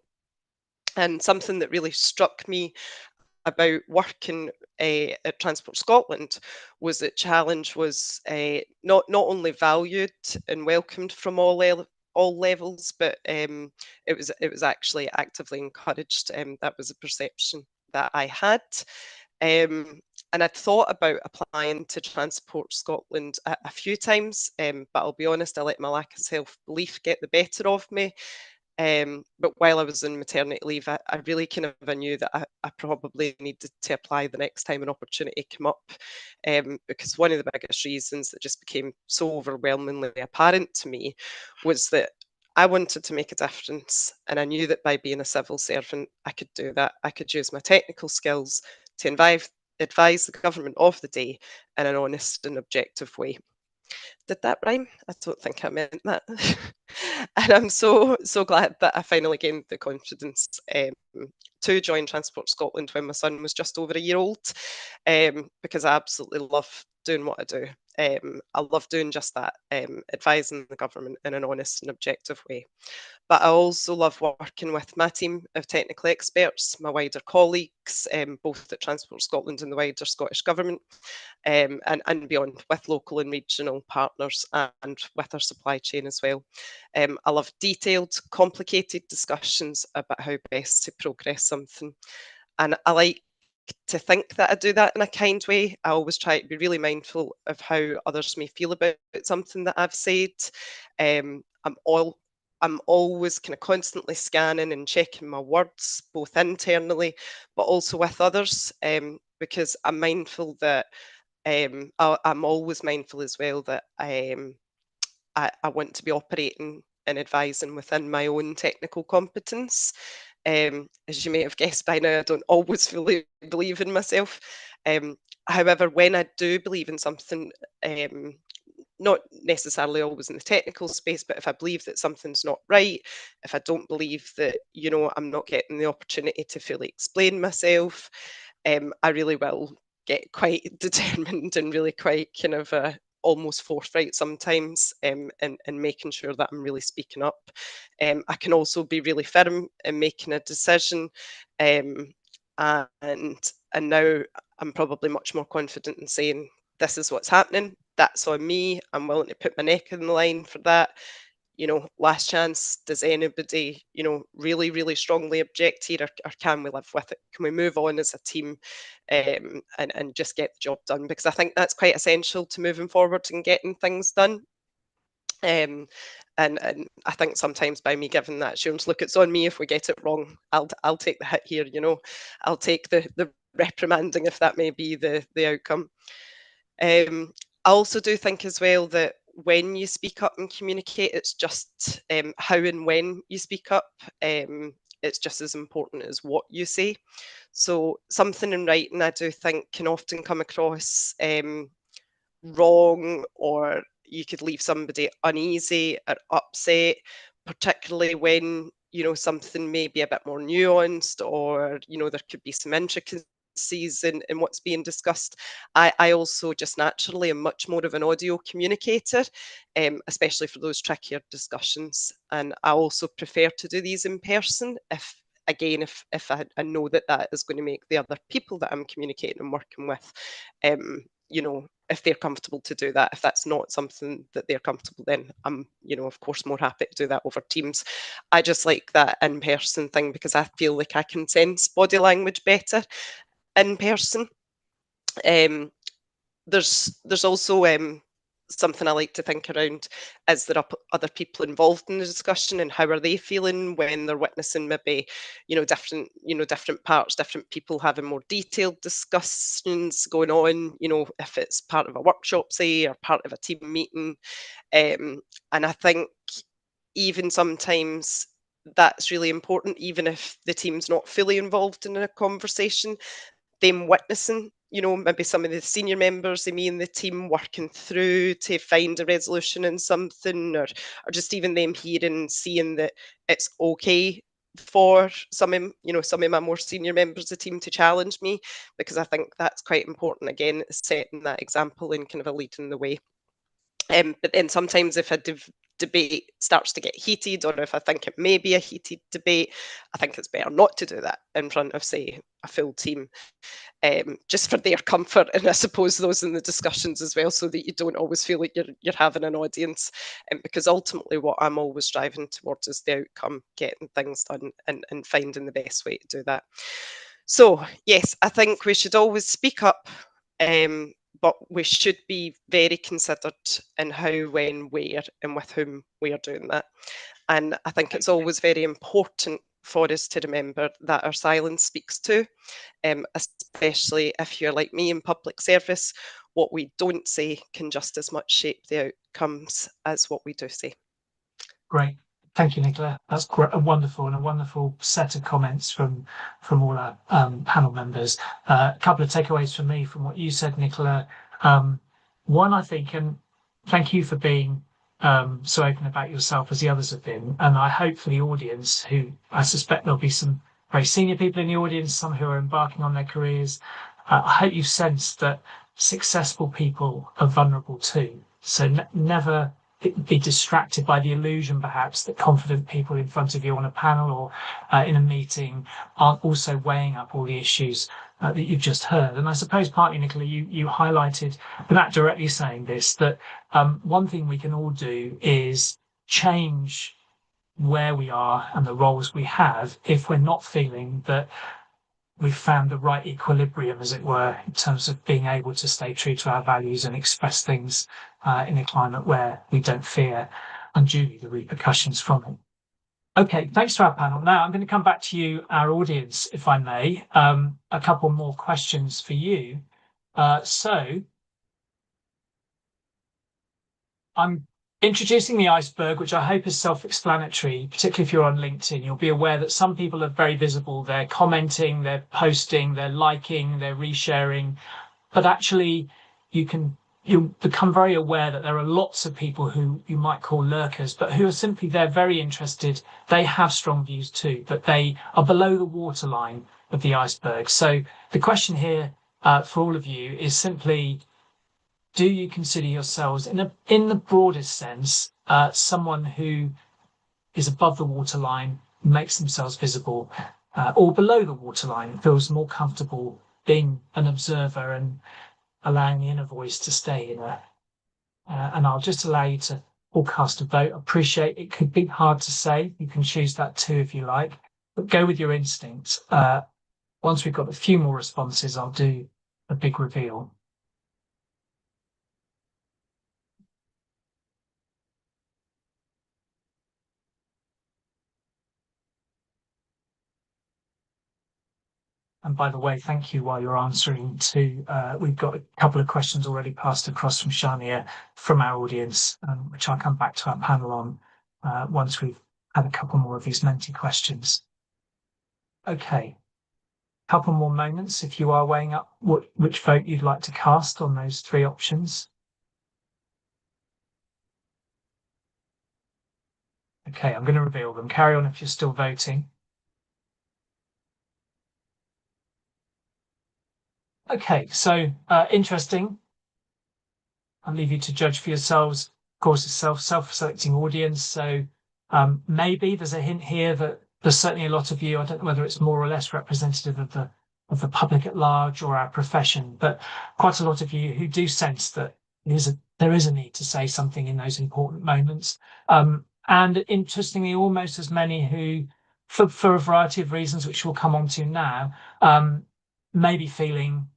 And something that really struck me about working at Transport Scotland was that challenge was not only valued and welcomed from all levels, but it was actually actively encouraged. That was a perception that I had. And I'd thought about applying to Transport Scotland a few times, but I'll be honest, I let my lack of self-belief get the better of me. But while I was on maternity leave, I really kind of knew that I probably needed to apply the next time an opportunity came up, because one of the biggest reasons that just became so overwhelmingly apparent to me was that I wanted to make a difference, and I knew that by being a civil servant, I could do that. I could use my technical skills to advise the government of the day in an honest and objective way. Did that rhyme? I don't think I meant that. And I'm so glad that I finally gained the confidence to join Transport Scotland when my son was just over a year old, because I absolutely love doing what I do. I love doing just that, advising the government in an honest and objective way. But I also love working with my team of technical experts, my wider colleagues, both at Transport Scotland and the wider Scottish Government, and beyond, with local and regional partners and with our supply chain as well. I love detailed, complicated discussions about how best to progress something. And I like to think that I do that in a kind way. I always try to be really mindful of how others may feel about something that I've said. Um, I'm all I'm always kind of constantly scanning and checking my words, both internally but also with others, because I'm mindful that I'm always mindful as well that I want to be operating and advising within my own technical competence. As you may have guessed by now, I don't always fully believe in myself. However, when I do believe in something, not necessarily always in the technical space, but if I believe that something's not right, if I don't believe that, I'm not getting the opportunity to fully explain myself, I really will get quite determined and really quite kind of almost forthright sometimes, in making sure that I'm really speaking up. I can also be really firm in making a decision, and now I'm probably much more confident in saying, this is what's happening, that's on me, I'm willing to put my neck in the line for that. Last chance, does anybody, really, really strongly object here, or can we live with it? Can we move on as a team, and just get the job done? Because I think that's quite essential to moving forward and getting things done. And I think sometimes by me giving that assurance, look, it's on me if we get it wrong. I'll take the hit here, I'll take the reprimanding if that may be the outcome. I also do think as well that when you speak up and communicate, it's just how and when you speak up. It's just as important as what you say. So something in writing, I do think, can often come across wrong, or you could leave somebody uneasy or upset, particularly when something may be a bit more nuanced, or there could be some intricacies in what's being discussed. I also just naturally am much more of an audio communicator, especially for those trickier discussions, and I also prefer to do these in person if I know that is going to make the other people that I'm communicating and working with, if they're comfortable to do that. If that's not something that they're comfortable, then I'm, of course, more happy to do that over Teams. I just like that in-person thing because I feel like I can sense body language better in person. There's also something I like to think around, is there other people involved in the discussion, and how are they feeling when they're witnessing maybe different parts, different people having more detailed discussions going on, if it's part of a workshop, say, or part of a team meeting. And I think even sometimes that's really important, even if the team's not fully involved in a conversation. Them witnessing maybe some of the senior members of me and the team working through to find a resolution in something, or just even them hearing, seeing that it's okay for some of my more senior members of the team to challenge me, because I think that's quite important, again, setting that example and kind of a leading the way. But then sometimes if a debate starts to get heated, or if I think it may be a heated debate, I think it's better not to do that in front of, say, a full team, just for their comfort, and I suppose those in the discussions as well, so that you don't always feel like you're having an audience, because ultimately what I'm always striving towards is the outcome, getting things done and finding the best way to do that. So yes, I think we should always speak up, but we should be very considered in how, when, where, and with whom we are doing that. And I think it's always very important for us to remember that our silence speaks too, especially if you're like me in public service. What we don't say can just as much shape the outcomes as what we do say. Great. Thank you, Nicola. That's a wonderful set of comments from all our panel members. A couple of takeaways from me from what you said, Nicola. One, I think, and thank you for being so open about yourself as the others have been. And I hope for the audience, who I suspect there'll be some very senior people in the audience, some who are embarking on their careers. I hope you've sensed that successful people are vulnerable too. So never be distracted by the illusion, perhaps, that confident people in front of you on a panel or in a meeting aren't also weighing up all the issues that you've just heard. And I suppose partly, Nicola, you highlighted, without directly saying this, that one thing we can all do is change where we are and the roles we have if we're not feeling that we've found the right equilibrium, as it were, in terms of being able to stay true to our values and express things in a climate where we don't fear unduly the repercussions from it. Okay, thanks to our panel. Now I'm going to come back to you, our audience, if I may. A couple more questions for you. So I'm introducing the iceberg, which I hope is self-explanatory, particularly if you're on LinkedIn. You'll be aware that some people are very visible. They're commenting, they're posting, they're liking, they're resharing. But actually, you'll become very aware that there are lots of people who you might call lurkers, but who are simply, they're very interested. They have strong views too, but they are below the waterline of the iceberg. So the question here for all of you is simply, do you consider yourselves, in the broadest sense, someone who is above the waterline, makes themselves visible, or below the waterline, feels more comfortable being an observer and allowing the inner voice to stay in there? And I'll just allow you to all cast a vote. Appreciate it could be hard to say. You can choose that too if you like, but go with your instincts. Once we've got a few more responses, I'll do a big reveal. And by the way, thank you while you're answering too. We've got a couple of questions already passed across from Shania from our audience, which I'll come back to our panel on once we've had a couple more of these Menti questions. Okay, couple more moments if you are weighing up which vote you'd like to cast on those three options. Okay, I'm going to reveal them. Carry on if you're still voting. Okay, so interesting. I'll leave you to judge for yourselves. Of course, it's a self-selecting audience, so maybe there's a hint here that there's certainly a lot of you. I don't know whether it's more or less representative of the public at large or our profession, but quite a lot of you who do sense that there is a need to say something in those important moments. And interestingly, almost as many who, for a variety of reasons, which we'll come on to now, may be feeling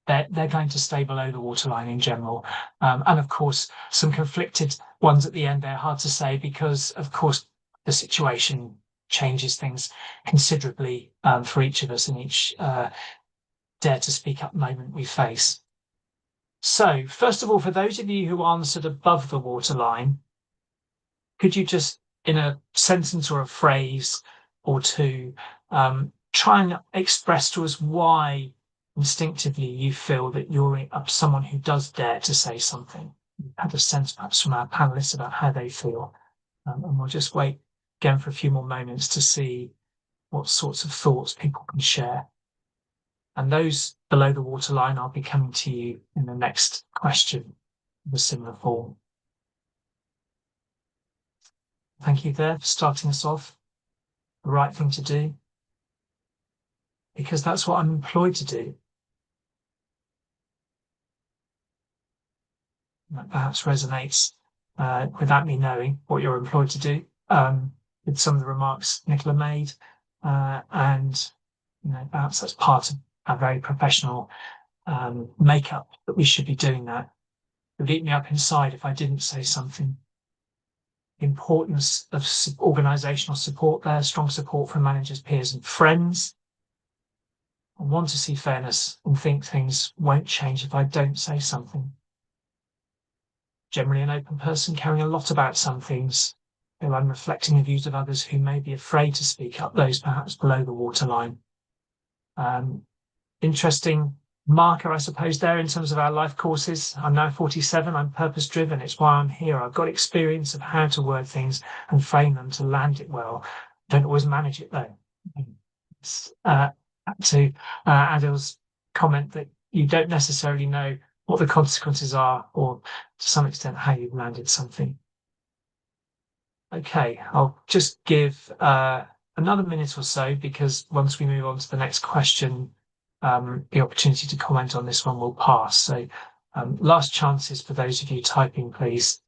that they're going to stay below the waterline in general. And of course, some conflicted ones at the end. They're hard to say because, of course, the situation changes things considerably for each of us in each dare to speak up moment we face. So first of all, for those of you who answered above the waterline, could you just, in a sentence or a phrase or two, try and express to us why instinctively you feel that you're someone who does dare to say something. You've had a sense perhaps from our panelists about how they feel. And we'll just wait again for a few more moments to see what sorts of thoughts people can share. And those below the waterline, I'll be coming to you in the next question of a similar form. Thank you there for starting us off. The right thing to do, because that's what I'm employed to do. That perhaps resonates without me knowing what you're employed to do, with some of the remarks Nicola made, and perhaps that's part of our very professional makeup that we should be doing that. It would eat me up inside if I didn't say something. The importance of organisational support there, strong support from managers, peers and friends. I want to see fairness and think things won't change if I don't say something. Generally an open person, caring a lot about some things. Feel I'm reflecting the views of others who may be afraid to speak up, those perhaps below the waterline. Interesting marker, I suppose, there in terms of our life courses. I'm now 47, I'm purpose driven, it's why I'm here. I've got experience of how to word things and frame them to land it well. Don't always manage it though. To Adil's comment that you don't necessarily know what the consequences are, or to some extent how you've landed something. Okay, I'll just give another minute or so, because once we move on to the next question, the opportunity to comment on this one will pass. So last chances for those of you typing, please.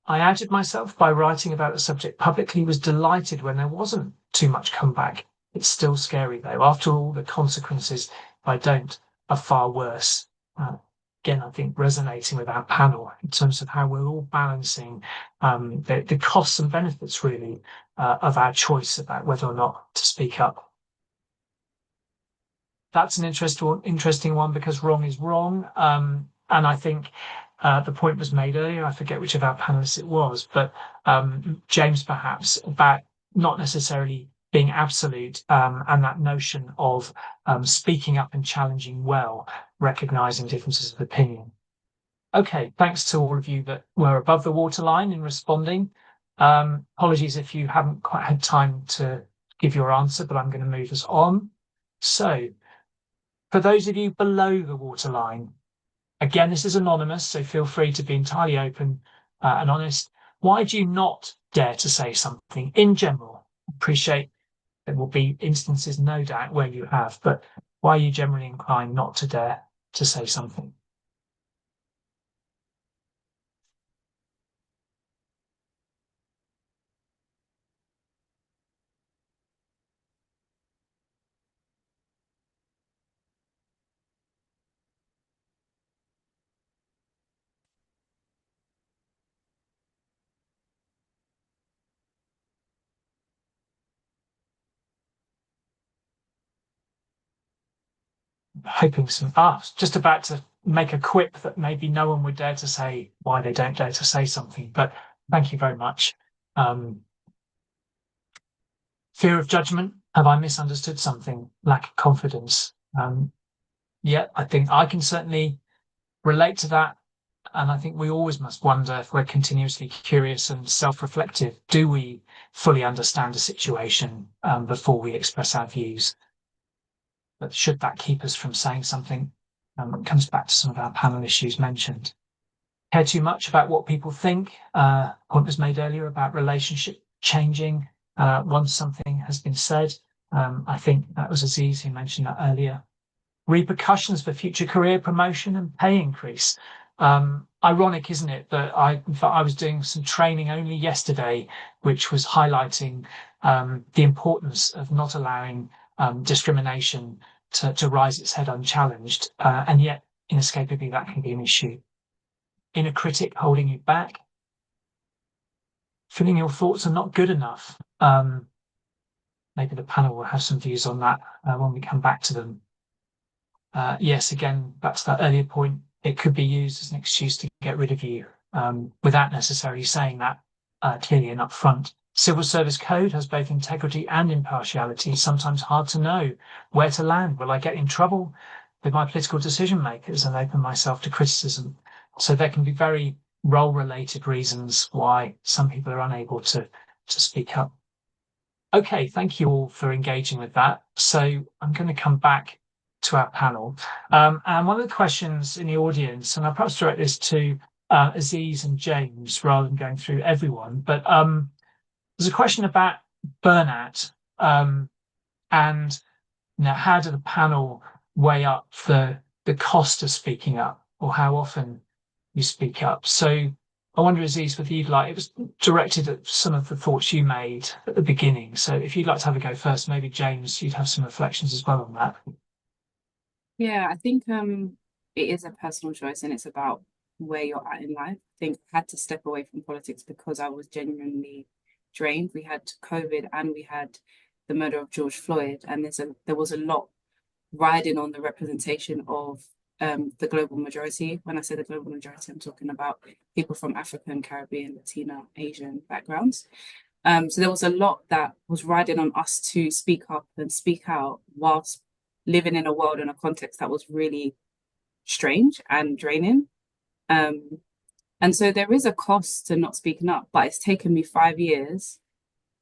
I outed myself by writing about the subject publicly, was delighted when there wasn't too much comeback. It's still scary though. After all, the consequences, if I don't, are far worse. Again, I think resonating with our panel in terms of how we're all balancing the costs and benefits really of our choice about whether or not to speak up. That's an interesting one, because wrong is wrong. And I think the point was made earlier, I forget which of our panelists it was, but James perhaps, about not necessarily being absolute, and that notion of speaking up and challenging well, recognising differences of opinion. Okay, thanks to all of you that were above the waterline in responding. Apologies if you haven't quite had time to give your answer, but I'm going to move us on. So, for those of you below the waterline, again, this is anonymous, so feel free to be entirely open and honest. Why do you not dare to say something in general? Appreciate there will be instances, no doubt, where you have, but why are you generally inclined not to dare to say something? Hoping just about to make a quip that maybe no one would dare to say why they don't dare to say something, but thank you very much. Fear of judgment. Have I misunderstood something? Lack of confidence. Yeah, I think I can certainly relate to that. And I think we always must wonder, if we're continuously curious and self-reflective, do we fully understand a situation before we express our views? But should that keep us from saying something? It comes back to some of our panel issues mentioned. Care too much about what people think. Point was made earlier about relationship changing once something has been said. I think that was Aziz who mentioned that earlier. Repercussions for future career promotion and pay increase. Ironic, isn't it, that I was doing some training only yesterday, which was highlighting the importance of not allowing discrimination to rise its head unchallenged, and yet inescapably that can be an issue. Inner critic holding you back. Feeling your thoughts are not good enough. Maybe the panel will have some views on that when we come back to them. Yes, again, back to that earlier point, it could be used as an excuse to get rid of you without necessarily saying that clearly and upfront. Civil service code has both integrity and impartiality. Sometimes hard to know where to land. Will I get in trouble with my political decision makers and open myself to criticism? So there can be very role-related reasons why some people are unable to speak up. Okay, thank you all for engaging with that. So I'm going to come back to our panel. And one of the questions in the audience, and I'll perhaps direct this to Aziz and James rather than going through everyone, but there's a question about burnout and how do the panel weigh up the cost of speaking up, or how often you speak up. So I wonder, Aziz, whether you'd like, it was directed at some of the thoughts you made at the beginning. So if you'd like to have a go first, maybe James, you'd have some reflections as well on that. Yeah, I think it is a personal choice, and it's about where you're at in life. I think I had to step away from politics because I was genuinely drained. We had COVID and we had the murder of George Floyd, and there was a lot riding on the representation of the global majority. When I say the global majority, I'm talking about people from African, Caribbean, Latino, Asian backgrounds. So there was a lot that was riding on us to speak up and speak out whilst living in a world and a context that was really strange and draining. And so there is a cost to not speaking up, but it's taken me 5 years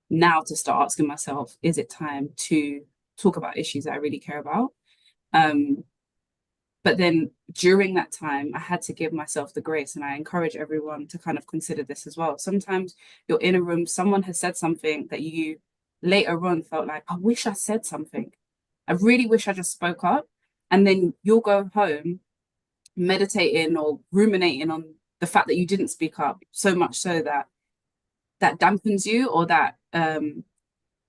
now to start asking myself, is it time to talk about issues that I really care about? But then during that time, I had to give myself the grace, and I encourage everyone to kind of consider this as well. Sometimes you're in a room, someone has said something that you later on felt like, I wish I said something. I really wish I just spoke up. And then you'll go home meditating or ruminating on the fact that you didn't speak up, so much so that that dampens you, or that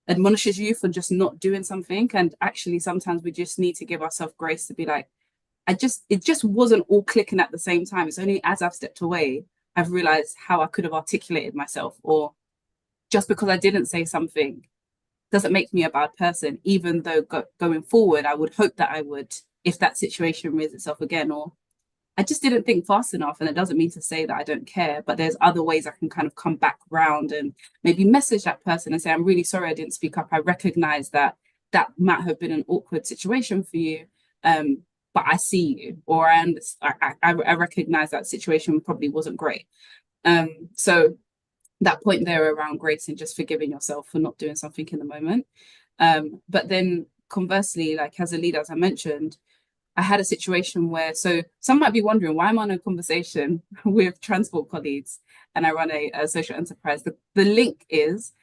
admonishes you for just not doing something. And actually, sometimes we just need to give ourselves grace to be like, it just wasn't all clicking at the same time. It's only as I've stepped away, I've realized how I could have articulated myself. Or just because I didn't say something doesn't make me a bad person, even though going forward, I would hope that I would, if that situation rears itself again. Or I just didn't think fast enough. And it doesn't mean to say that I don't care, but there's other ways I can kind of come back round and maybe message that person and say, I'm really sorry I didn't speak up. I recognize that that might have been an awkward situation for you. But I see you, or I recognize that situation probably wasn't great. So that point there around grace and just forgiving yourself for not doing something in the moment. But then conversely, like as a leader, as I mentioned, I had a situation where, so some might be wondering, why am I on a conversation with transport colleagues and I run a social enterprise? The link is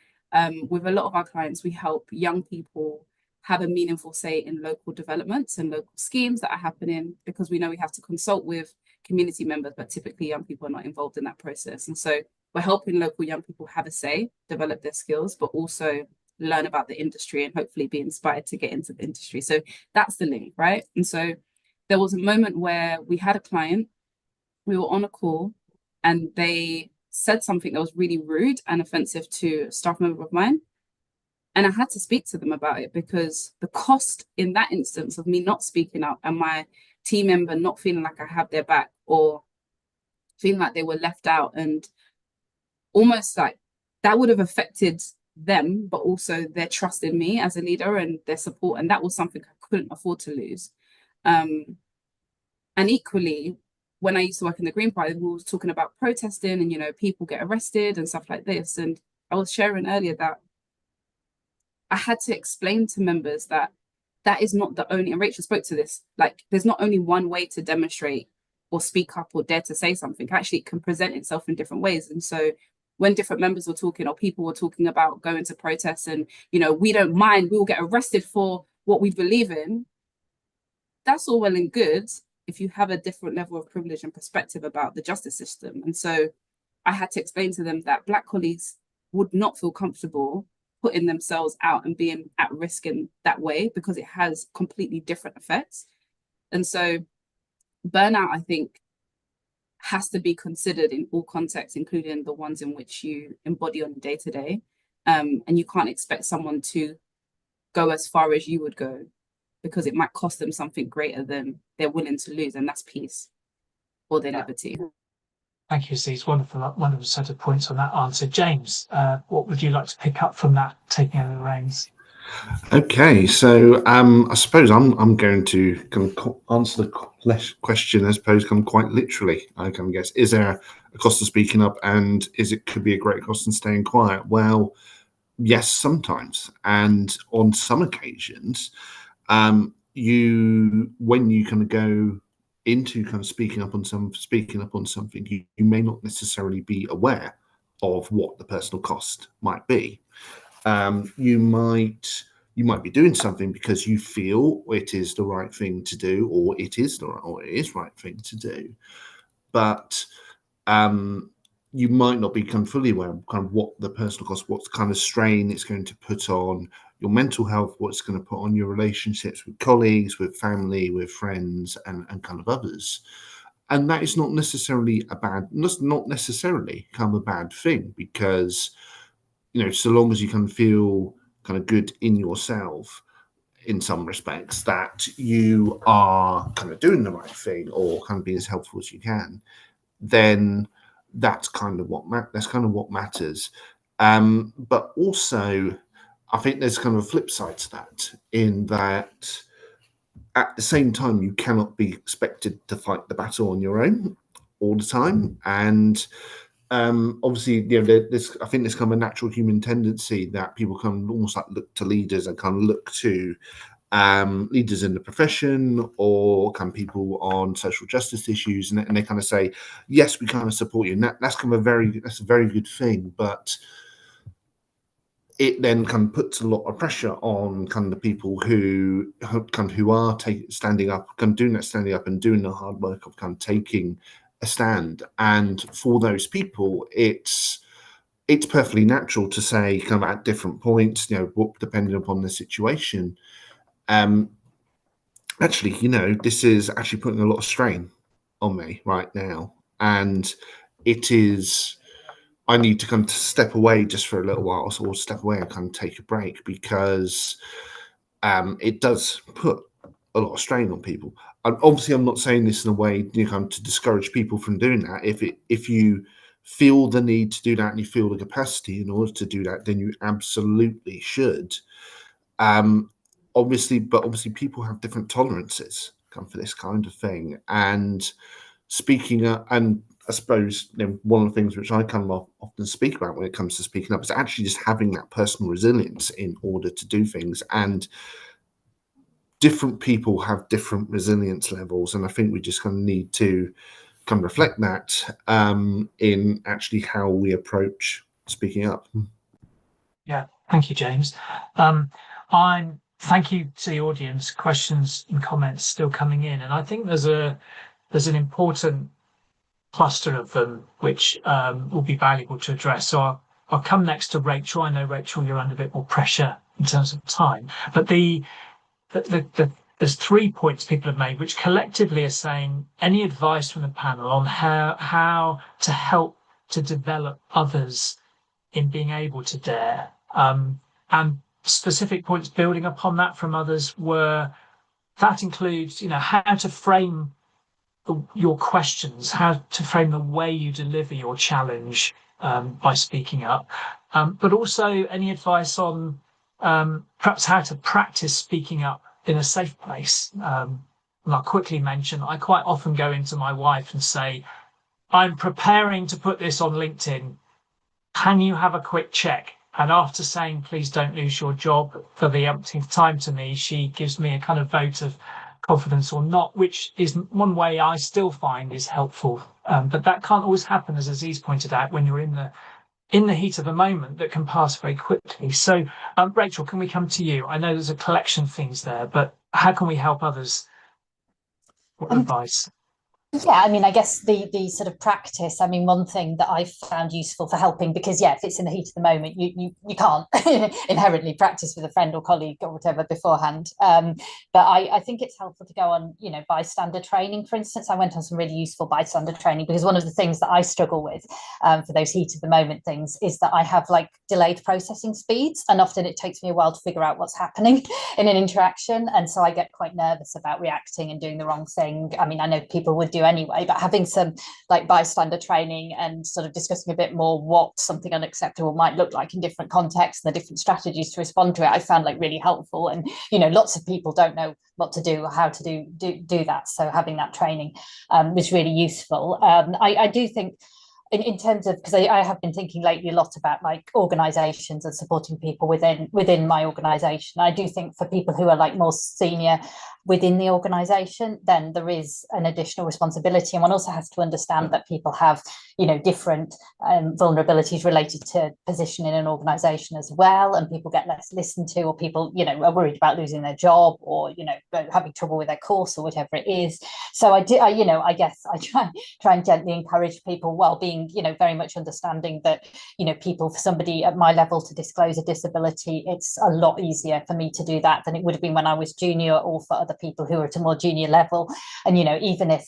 with a lot of our clients, we help young people have a meaningful say in local developments and local schemes that are happening, because we know we have to consult with community members, but typically young people are not involved in that process. And so we're helping local young people have a say, develop their skills, but also learn about the industry and hopefully be inspired to get into the industry. So that's the link, right? And so there was a moment where we had a client, we were on a call, and they said something that was really rude and offensive to a staff member of mine. And I had to speak to them about it, because the cost in that instance of me not speaking up and my team member not feeling like I have their back, or feeling like they were left out, and almost like that would have affected them, but also their trust in me as a leader and their support. And that was something I couldn't afford to lose. And equally, when I used to work in the Green Party, we were talking about protesting and, you know, people get arrested and stuff like this. And I was sharing earlier that I had to explain to members that that is not the only, and Rachel spoke to this, like there's not only one way to demonstrate or speak up or dare to say something. Actually, it can present itself in different ways. And so when different members were talking, or people were talking about going to protests and, you know, we don't mind, we will get arrested for what we believe in, that's all well and good if you have a different level of privilege and perspective about the justice system. And so I had to explain to them that Black colleagues would not feel comfortable putting themselves out and being at risk in that way, because it has completely different effects. And so burnout, I think, has to be considered in all contexts, including the ones in which you embody on a day-to-day. And you can't expect someone to go as far as you would go, because it might cost them something greater than they're willing to lose, and that's peace or their liberty. Thank you, Aziz. Wonderful set of points on that answer. James, what would you like to pick up from that, taking over the reins? Okay, so I suppose I'm going to kind of answer the question, I suppose, kind of quite literally. I kind of guess, is there a cost of speaking up, and could be a great cost in staying quiet? Well, yes, sometimes, and on some occasions, when you kind of go into kind of speaking up on something, you may not necessarily be aware of what the personal cost might be. You might be doing something because you feel it is the right thing to do, or it is the right thing to do, but you might not become fully aware of kind of what the personal cost, what kind of strain it's going to put on your mental health, what it's going to put on your relationships with colleagues, with family, with friends, and kind of others. And that is not necessarily not necessarily kind of a bad thing, because so long as you can feel kind of good in yourself in some respects, that you are kind of doing the right thing or kind of being as helpful as you can, then that's kind of what matters. But also, I think there's kind of a flip side to that, in that at the same time, you cannot be expected to fight the battle on your own all the time. And obviously, I think there's kind of a natural human tendency that people kind of almost like look to leaders, and kind of look to leaders in the profession, or kind of people on social justice issues, and they kind of say, yes, we kind of support you, and that's kind of that's a very good thing. But it then kind of puts a lot of pressure on kind of the people who are standing up, kind of doing that standing up and doing the hard work of kind of taking a stand. And for those people, it's perfectly natural to say, kind of at different points, depending upon the situation, actually, this is actually putting a lot of strain on me right now, and I need to kind of step away just for a little while, or step away and kind of take a break, because it does put a lot of strain on people. And obviously, I'm not saying this in a way kind of to discourage people from doing that. If you feel the need to do that, and you feel the capacity in order to do that, then you absolutely should. Obviously, people have different tolerances for this kind of thing, and speaking up. And I suppose one of the things which I kind of often speak about when it comes to speaking up is actually just having that personal resilience in order to do things. And different people have different resilience levels, and I think we just kind of need to kind of reflect that in actually how we approach speaking up. Yeah, thank you, James. Thank you to the audience. Questions and comments still coming in, and I think there's an important cluster of them which will be valuable to address. So I'll come next to Rachel. I know, Rachel, you're under a bit more pressure in terms of time, but there's 3 points people have made which collectively are saying, any advice from the panel on how to help to develop others in being able to dare, and specific points building upon that from others that includes how to frame your questions, how to frame the way you deliver your challenge by speaking up, but also any advice on perhaps how to practice speaking up in a safe place. And I'll quickly mention, I quite often go into my wife and say, I'm preparing to put this on LinkedIn. Can you have a quick check? And after saying, please don't lose your job for the umpteenth time to me, she gives me a kind of vote of confidence or not, which is one way I still find is helpful. But that can't always happen, as Aziz pointed out, when you're in the heat of a moment that can pass very quickly. So, Rachel, can we come to you? I know there's a collection of things there, but how can we help others? What advice? Yeah, I mean, I guess the sort of practice, I mean, one thing that I've found useful for helping, because if it's in the heat of the moment, you can't inherently practice with a friend or colleague or whatever beforehand. But I think it's helpful to go on, bystander training, for instance. I went on some really useful bystander training, because one of the things that I struggle with for those heat of the moment things is that I have delayed processing speeds, and often it takes me a while to figure out what's happening in an interaction. And so I get quite nervous about reacting and doing the wrong thing. I mean, I know people would do anyway, but having some like bystander training and sort of discussing a bit more what something unacceptable might look like in different contexts and the different strategies to respond to it, I found like really helpful. And lots of people don't know what to do or how to do that, so having that training was really useful. I do think in terms of, because I have been thinking lately a lot about like organizations and supporting people within my organization. I do think for people who are like more senior within the organization, then there is an additional responsibility, and one also has to understand that people have different vulnerabilities related to position in an organization as well, and people get less listened to, or people are worried about losing their job, or having trouble with their course or whatever it is. So I guess I try and gently encourage people, while being very much understanding that people, for somebody at my level to disclose a disability, it's a lot easier for me to do that than it would have been when I was junior, or for other people who are at a more junior level. And even if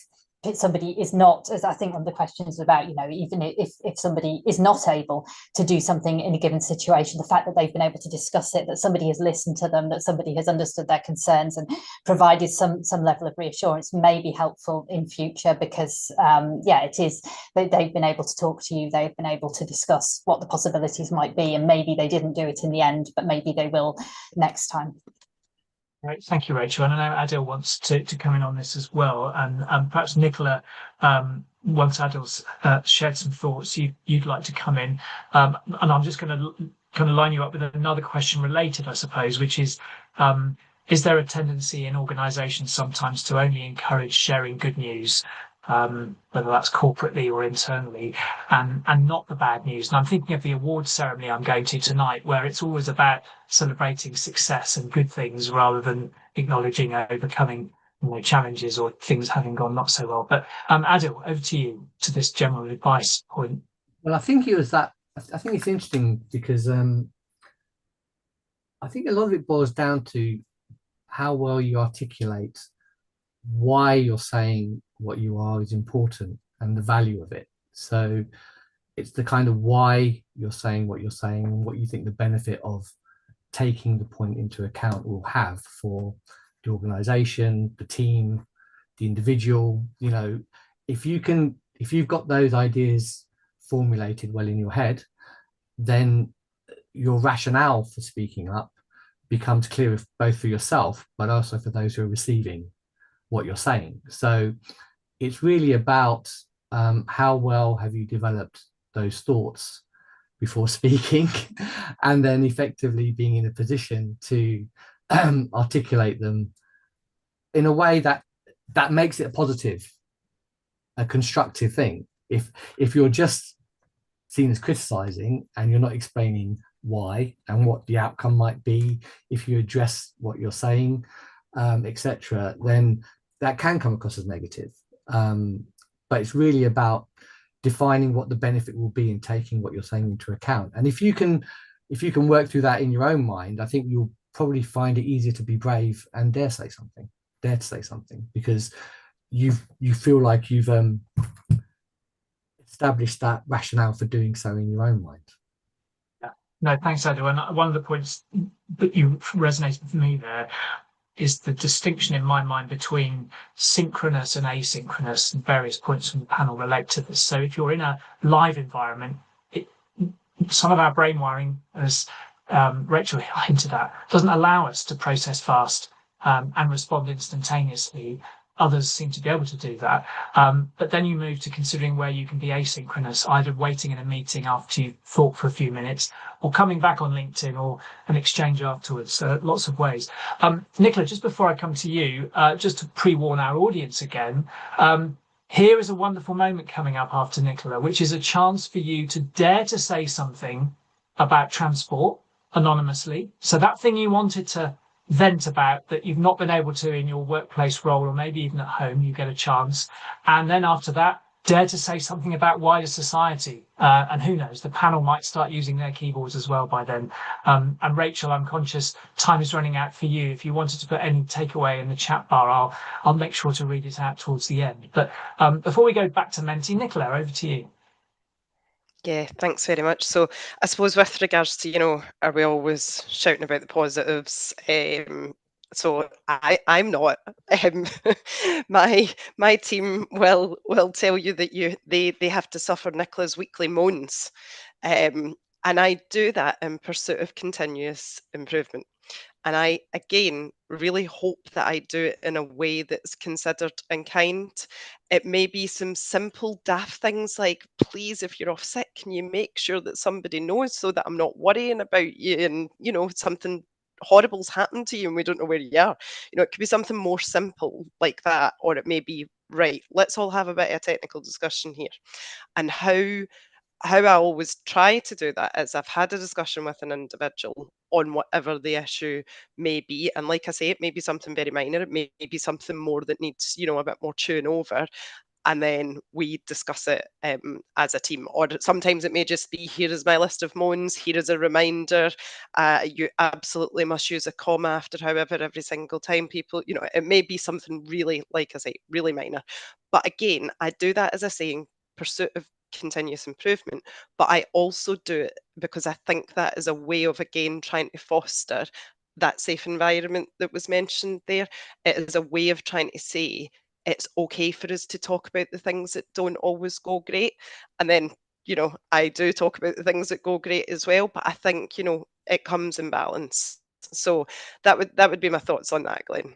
somebody is not, as I think one of the questions about, even if somebody is not able to do something in a given situation, the fact that they've been able to discuss it, that somebody has listened to them, that somebody has understood their concerns and provided some level of reassurance may be helpful in future, because it is, they've been able to talk to you, they've been able to discuss what the possibilities might be, and maybe they didn't do it in the end, but maybe they will next time. Right, thank you, Rachel. And I know Adil wants to come in on this as well. And perhaps Nicola, once Adil's shared some thoughts, you'd like to come in. And I'm just going to kind of line you up with another question related, I suppose, which is there a tendency in organisations sometimes to only encourage sharing good news, whether that's corporately or internally, and not the bad news? And I'm thinking of the awards ceremony I'm going to tonight, where it's always about celebrating success and good things rather than acknowledging overcoming challenges or things having gone not so well. But Adil, over to you to this general advice point. Well, I think it was that. I think it's interesting because I think a lot of it boils down to how well you articulate why you're saying what you are is important and the value of it. So it's the kind of why you're saying what you're saying, and what you think the benefit of taking the point into account will have for the organization, the team, the individual. If you've got those ideas formulated well in your head, then your rationale for speaking up becomes clear, both for yourself but also for those who are receiving what you're saying. So it's really about how well have you developed those thoughts before speaking, and then effectively being in a position to articulate them in a way that makes it a positive, a constructive thing. If you're just seen as criticizing and you're not explaining why and what the outcome might be if you address what you're saying, etc., then that can come across as negative. But it's really about defining what the benefit will be in taking what you're saying into account. And if you can work through that in your own mind, I think you'll probably find it easier to be brave and dare to say something, because you feel like you've established that rationale for doing so in your own mind. Yeah. No, thanks, Adil. And one of the points that you resonated with me there is the distinction in my mind between synchronous and asynchronous, and various points from the panel relate to this. So if you're in a live environment, some of our brain wiring, as Rachel hinted at, doesn't allow us to process fast and respond instantaneously. Others seem to be able to do that. But then you move to considering where you can be asynchronous, either waiting in a meeting after you've thought for a few minutes, or coming back on LinkedIn, or an exchange afterwards. Lots of ways. Nicola, just before I come to you, just to pre-warn our audience again, here is a wonderful moment coming up after Nicola, which is a chance for you to dare to say something about transport anonymously. So that thing you wanted to vent about that you've not been able to in your workplace role, or maybe even at home, you get a chance. And then after that, dare to say something about wider society. And who knows, the panel might start using their keyboards as well by then. And Rachel, I'm conscious time is running out for you. If you wanted to put any takeaway in the chat bar, I'll make sure to read it out towards the end. But before we go back to Menti, Nicola, over to you. Yeah, thanks very much. So I suppose with regards to, are we always shouting about the positives? So I'm not. Um, my team will tell you that they have to suffer Nicola's weekly moans, and I do that in pursuit of continuous improvement. And I, again, really hope that I do it in a way that's considered and kind. It may be some simple, daft things like, please, if you're off sick, can you make sure that somebody knows so that I'm not worrying about you and, something horrible's happened to you and we don't know where you are. It could be something more simple like that, or it may be, right, let's all have a bit of a technical discussion here. And how I always try to do that is I've had a discussion with an individual on whatever the issue may be. And like I say, it may be something very minor, it may be something more that needs, a bit more chewing over. And then we discuss it as a team. Or sometimes it may just be, here is my list of moans, here is a reminder. You absolutely must use a comma after however every single time people, it may be something really, like I say, really minor. But again, I do that, as I say, in pursuit of continuous improvement, but I also do it because I think that is a way of, again, trying to foster that safe environment that was mentioned there. It is a way of trying to say it's okay for us to talk about the things that don't always go great. And then, I do talk about the things that go great as well, but I think, it comes in balance. So that would be my thoughts on that, Glenn.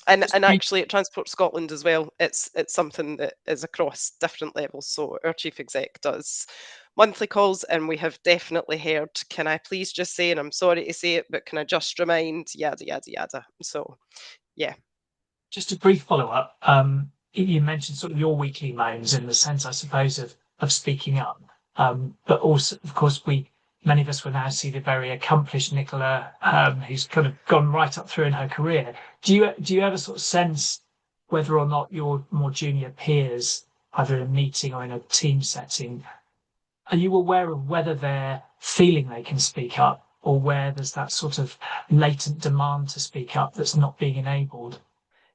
And actually at Transport Scotland as well, it's something that is across different levels. So our chief exec does monthly calls, and we have definitely heard, can I please just say, and I'm sorry to say it, but can I just remind, yada, yada, yada. So, yeah. Just a brief follow-up. You mentioned sort of your weekly moans in the sense, I suppose, of speaking up. But also, of course, many of us will now see the very accomplished Nicola, who's kind of gone right up through in her career. Do you ever sort of sense whether or not your more junior peers, either in a meeting or in a team setting, are you aware of whether they're feeling they can speak up or where there's that sort of latent demand to speak up that's not being enabled?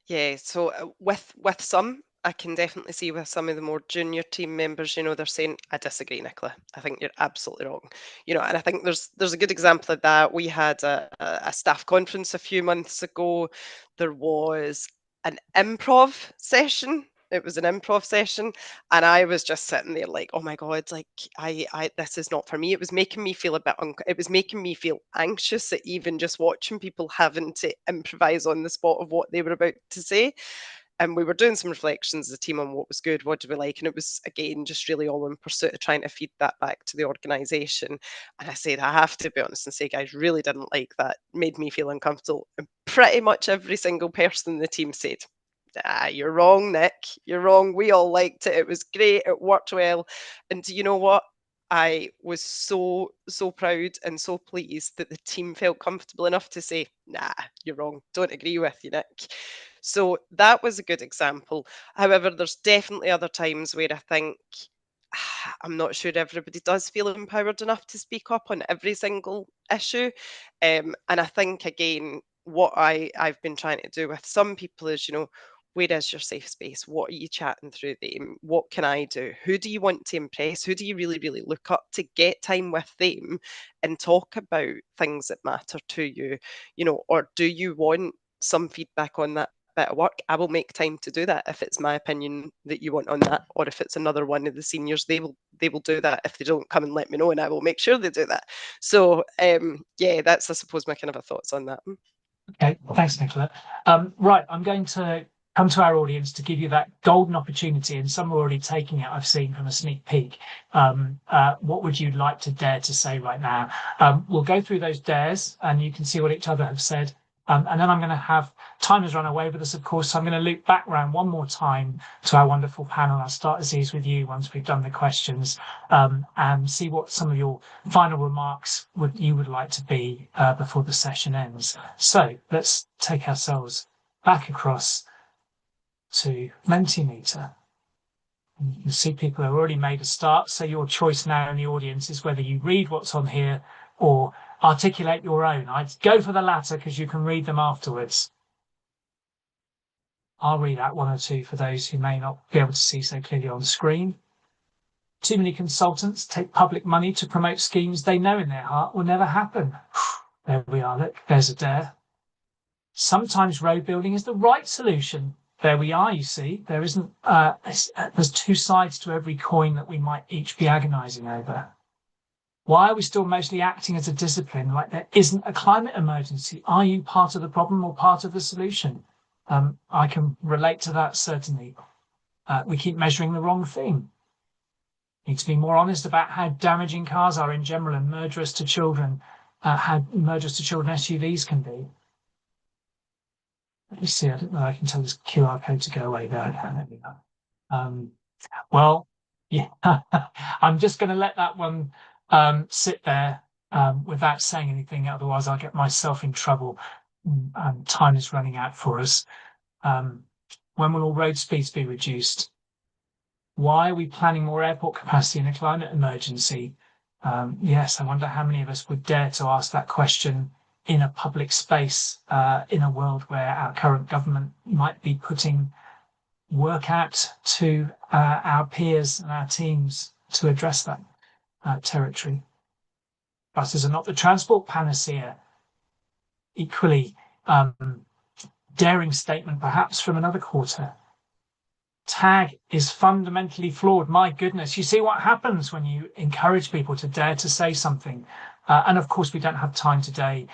Yeah, so with some, I can definitely see with some of the more junior team members, they're saying, I disagree, Nicola. I think you're absolutely wrong. And I think there's a good example of that. We had a staff conference a few months ago. There was an improv session. It was an improv session, and I was just sitting there like, oh my God, like I this is not for me. It was making me feel a bit it was making me feel anxious at even just watching people having to improvise on the spot of what they were about to say. And we were doing some reflections as a team on what was good, what did we like, and it was, again, just really all in pursuit of trying to feed that back to the organisation. And I said, I have to be honest and say, guys, really didn't like that, made me feel uncomfortable. And pretty much every single person in the team said, you're wrong, Nick, you're wrong, we all liked it, it was great, it worked well. And do you know what? I was so proud and so pleased that the team felt comfortable enough to say, nah, you're wrong, don't agree with you, Nick. So that was a good example. However, there's definitely other times where I think, I'm not sure everybody does feel empowered enough to speak up on every single issue. And I think, again, what I've been trying to do with some people is, where is your safe space? What are you chatting through them? What can I do? Who do you want to impress? Who do you really, really look up to? Get time with them and talk about things that matter to you, or do you want some feedback on that bit of work? I will make time to do that if it's my opinion that you want on that, or if it's another one of the seniors, they will do that. If they don't, come and let me know and I will make sure they do that. So yeah, that's, I suppose, my kind of a thoughts on that. Okay, thanks, Nicola. Right, I'm going to come to our audience to give you that golden opportunity, and some are already taking it, I've seen from a sneak peek. What would you like to dare to say right now? We'll go through those dares and you can see what each other have said. And then I'm going to have, time has run away with us, of course, so I'm going to loop back round one more time to our wonderful panel. I'll start, Aziz, with you once we've done the questions, and see what some of your final remarks you would like to be before the session ends. So let's take ourselves back across to Mentimeter. And you can see people have already made a start, so your choice now in the audience is whether you read what's on here or articulate your own. I'd go for the latter because you can read them afterwards. I'll read out one or two for those who may not be able to see so clearly on screen. Too many consultants take public money to promote schemes they know in their heart will never happen. There we are, look, there's a dare. Sometimes road building is the right solution. There we are, you see. There isn't, there's two sides to every coin that we might each be agonizing over. Why are we still mostly acting as a discipline like there isn't a climate emergency? Are you part of the problem or part of the solution? I can relate to that, certainly. We keep measuring the wrong thing. Need to be more honest about how damaging cars are in general and murderous to children, how murderous to children SUVs can be. Let me see, I don't know, I can tell this QR code to go away there. There we go. Well, yeah, I'm just going to let that one sit there without saying anything, otherwise I'll get myself in trouble. Time is running out for us. When will all road speeds be reduced? Why are we planning more airport capacity in a climate emergency? Yes, I wonder how many of us would dare to ask that question in a public space, in a world where our current government might be putting work out to our peers and our teams to address that territory. Buses are not the transport panacea. Equally daring statement, perhaps, from another quarter. Tag is fundamentally flawed. My goodness, you see what happens when you encourage people to dare to say something. And of course, we don't have time today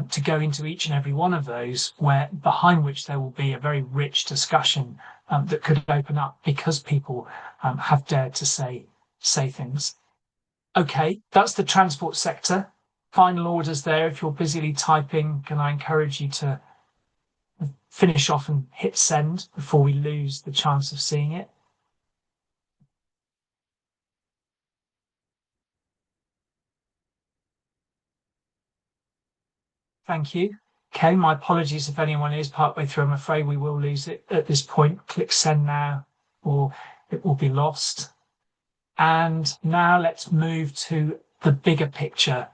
to go into each and every one of those, where behind which there will be a very rich discussion that could open up because people have dared to say things. Okay, that's the transport sector. Final orders there. If you're busily typing, can I encourage you to finish off and hit send before we lose the chance of seeing it? Thank you. Okay, my apologies if anyone is partway through. I'm afraid we will lose it at this point. Click send now, or it will be lost. And now let's move to the bigger picture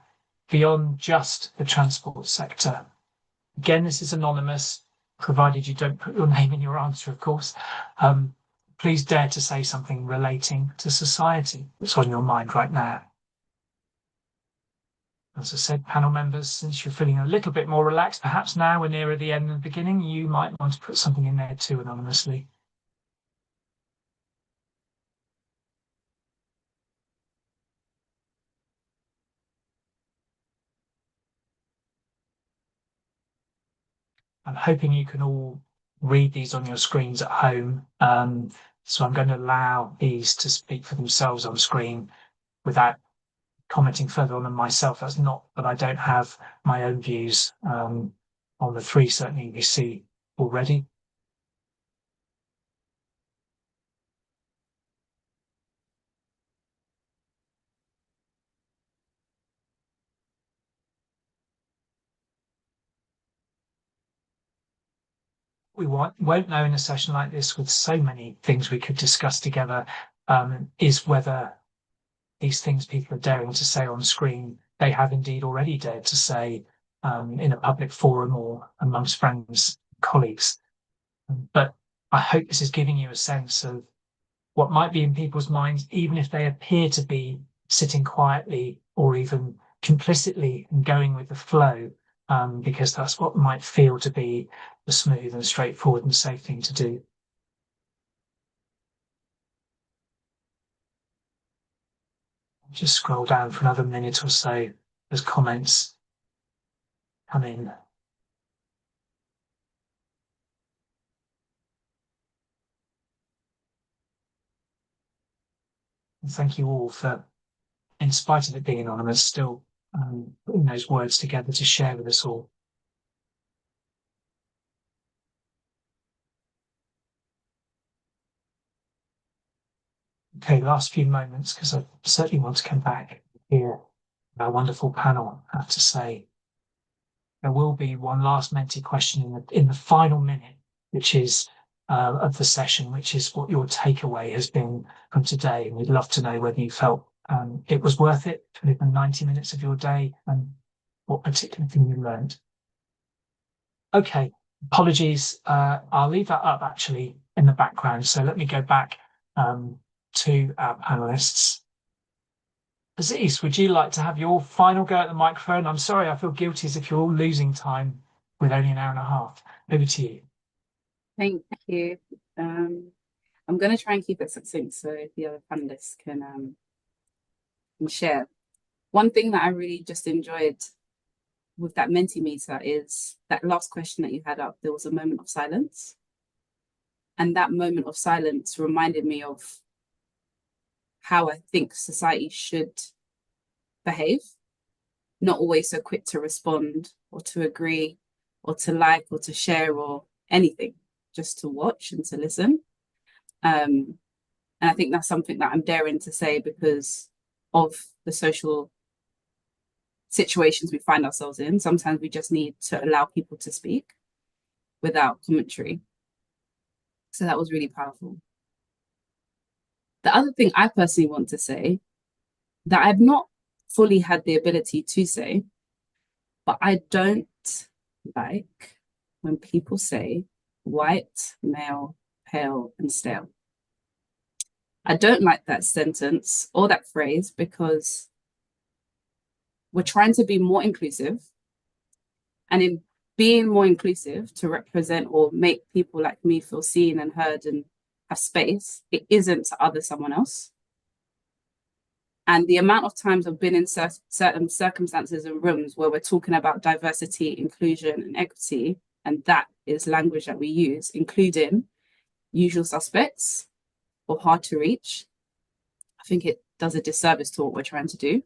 beyond just the transport sector. Again, this is anonymous, provided you don't put your name in your answer, of course. Please dare to say something relating to society that's on your mind right now. As I said, panel members, since you're feeling a little bit more relaxed, perhaps now we're nearer the end than the beginning, you might want to put something in there too anonymously. I'm hoping you can all read these on your screens at home. So I'm going to allow these to speak for themselves on screen without commenting further on them myself. That's not that I don't have my own views on the three, certainly you see already. We won't know in a session like this, with so many things we could discuss together, is whether these things people are daring to say on screen, they have indeed already dared to say in a public forum or amongst friends, colleagues. But I hope this is giving you a sense of what might be in people's minds, even if they appear to be sitting quietly or even complicitly and going with the flow, because that's what might feel to be the smooth and straightforward and safe thing to do. Just scroll down for another minute or so as comments come in. And thank you all for, in spite of it being anonymous, still putting those words together to share with us all. Okay, last few moments, because I certainly want to come back and hear our wonderful panel have to say. There will be one last Menti question in the final minute, which is of the session, which is what your takeaway has been from today. And we'd love to know whether you felt it was worth it for even 90 minutes of your day and what particular thing you learned. Okay, apologies. I'll leave that up actually in the background. So let me go back to our panelists. Aziz, would you like to have your final go at the microphone? I'm sorry, I feel guilty as if you're all losing time. with only an hour and a half. Over to you. Thank you. I'm going to try and keep it succinct so the other panelists can share. One thing that I really just enjoyed with that Mentimeter is that last question that you had up, there was a moment of silence. And that moment of silence reminded me of how I think society should behave, not always so quick to respond or to agree or to like or to share or anything, just to watch and to listen. And I think that's something that I'm daring to say because of the social situations we find ourselves in. Sometimes we just need to allow people to speak without commentary. So that was really powerful. The other thing I personally want to say that I've not fully had the ability to say, but I don't like when people say white, male, pale, and stale. I don't like that sentence or that phrase because we're trying to be more inclusive. And in being more inclusive to represent or make people like me feel seen and heard and have space, it isn't to other someone else. And the amount of times I've been in certain circumstances and rooms where we're talking about diversity, inclusion, and equity, and that is language that we use, including usual suspects or hard to reach, I think it does a disservice to what we're trying to do.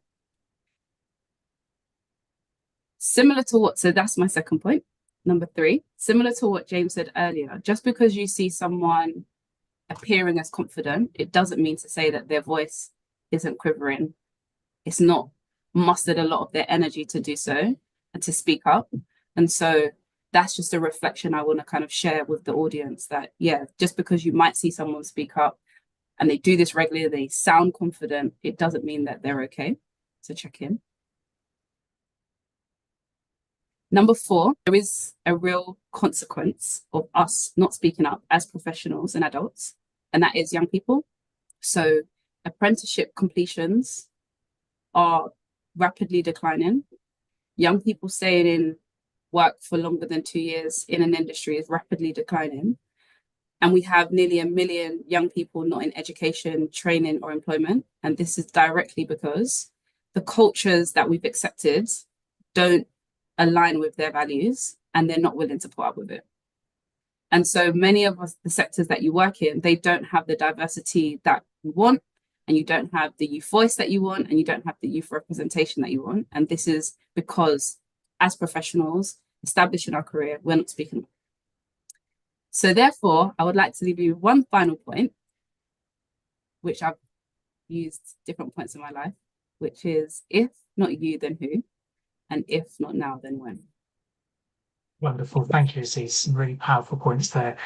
Similar to what, so that's my second point, number 3, similar to what James said earlier, just because you see someone appearing as confident, it doesn't mean to say that their voice isn't quivering. It's not mustered a lot of their energy to do so and to speak up. And so that's just a reflection I want to kind of share with the audience that, yeah, just because you might see someone speak up and they do this regularly, they sound confident, it doesn't mean that they're okay. So check in. Number 4, there is a real consequence of us not speaking up as professionals and adults, and that is young people. So apprenticeship completions are rapidly declining. Young people staying in work for longer than 2 years in an industry is rapidly declining. And we have nearly 1 million young people not in education, training, or employment. And this is directly because the cultures that we've accepted don't align with their values and they're not willing to put up with it. And so many of us, the sectors that you work in, they don't have the diversity that you want, and you don't have the youth voice that you want, and you don't have the youth representation that you want. And this is because as professionals established in our career, we're not speaking up. So therefore, I would like to leave you with one final point, which I've used different points in my life, which is if not you, then who? And if not now, then when? Wonderful. Thank you, Aziz. Some really powerful points there.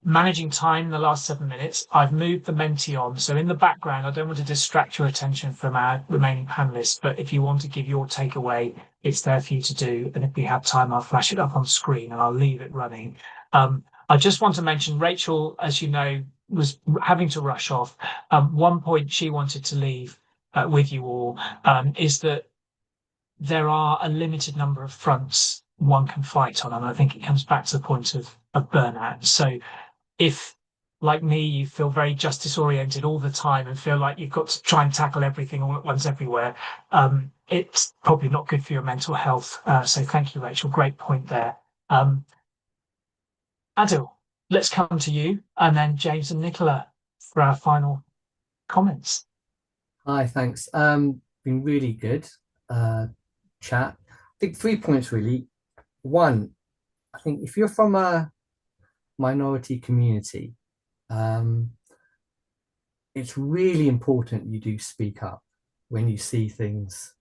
Managing time in the last 7 minutes, I've moved the Menti on. So in the background, I don't want to distract your attention from our remaining panelists, but if you want to give your takeaway, it's there for you to do. And if we have time, I'll flash it up on screen and I'll leave it running. I just want to mention Rachel, as you know, was having to rush off. One point she wanted to leave with you all is that there are a limited number of fronts one can fight on. And I think it comes back to the point of burnout. So if, like me, you feel very justice oriented all the time and feel like you've got to try and tackle everything all at once everywhere, it's probably not good for your mental health. So thank you, Rachel. Great point there. Adil, let's come to you, and then James and Nicola for our final comments. Hi, thanks. Been really good chat. I think 3 points really. One, I think if you're from a minority community, it's really important you do speak up when you see things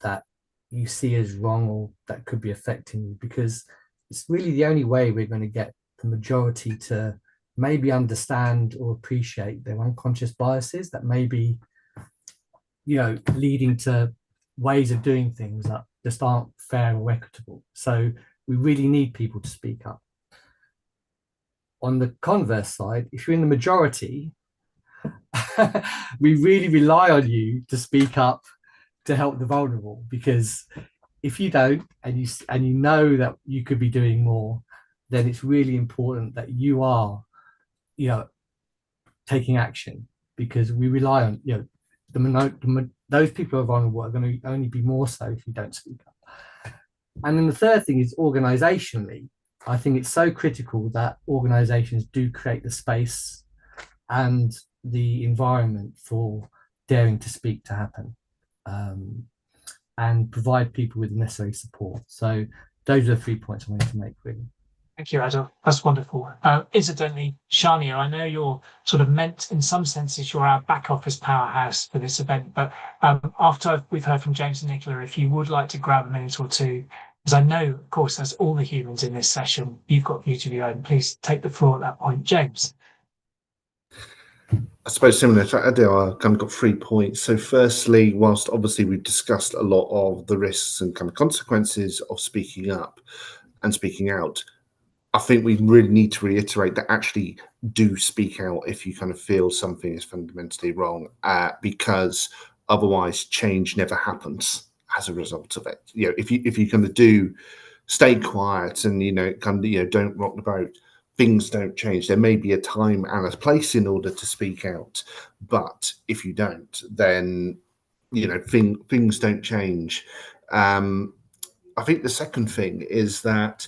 that you see as wrong or that could be affecting you, because it's really the only way we're going to get the majority to maybe understand or appreciate their unconscious biases that may be, you know, leading to ways of doing things that just aren't fair or equitable. So we really need people to speak up. On the converse side, if you're in the majority, we really rely on you to speak up to help the vulnerable, because if you don't, and you know that you could be doing more, then it's really important that you are, taking action, because we rely on, those people who are vulnerable are going to only be more so if you don't speak up. And then the third thing is organizationally. I think it's so critical that organizations do create the space and the environment for daring to speak to happen, and provide people with the necessary support. So those are the 3 points I wanted to make, really. Thank you, Adil. That's wonderful. Incidentally, Shania, I know you're sort of meant, in some senses, you're our back office powerhouse for this event, but after we've heard from James and Nicola, if you would like to grab a minute or two, because I know, of course, as all the humans in this session, you've got views of your own. Please take the floor at that point. James. I suppose similar to Adil, I've kind of got 3 points. So firstly, whilst obviously we've discussed a lot of the risks and kind of consequences of speaking up and speaking out, I think we really need to reiterate that actually do speak out if you kind of feel something is fundamentally wrong, because otherwise change never happens as a result of it. If you kind of do stay quiet and don't rock the boat, things don't change. There may be a time and a place in order to speak out, but if you don't, then things don't change. I think the second thing is that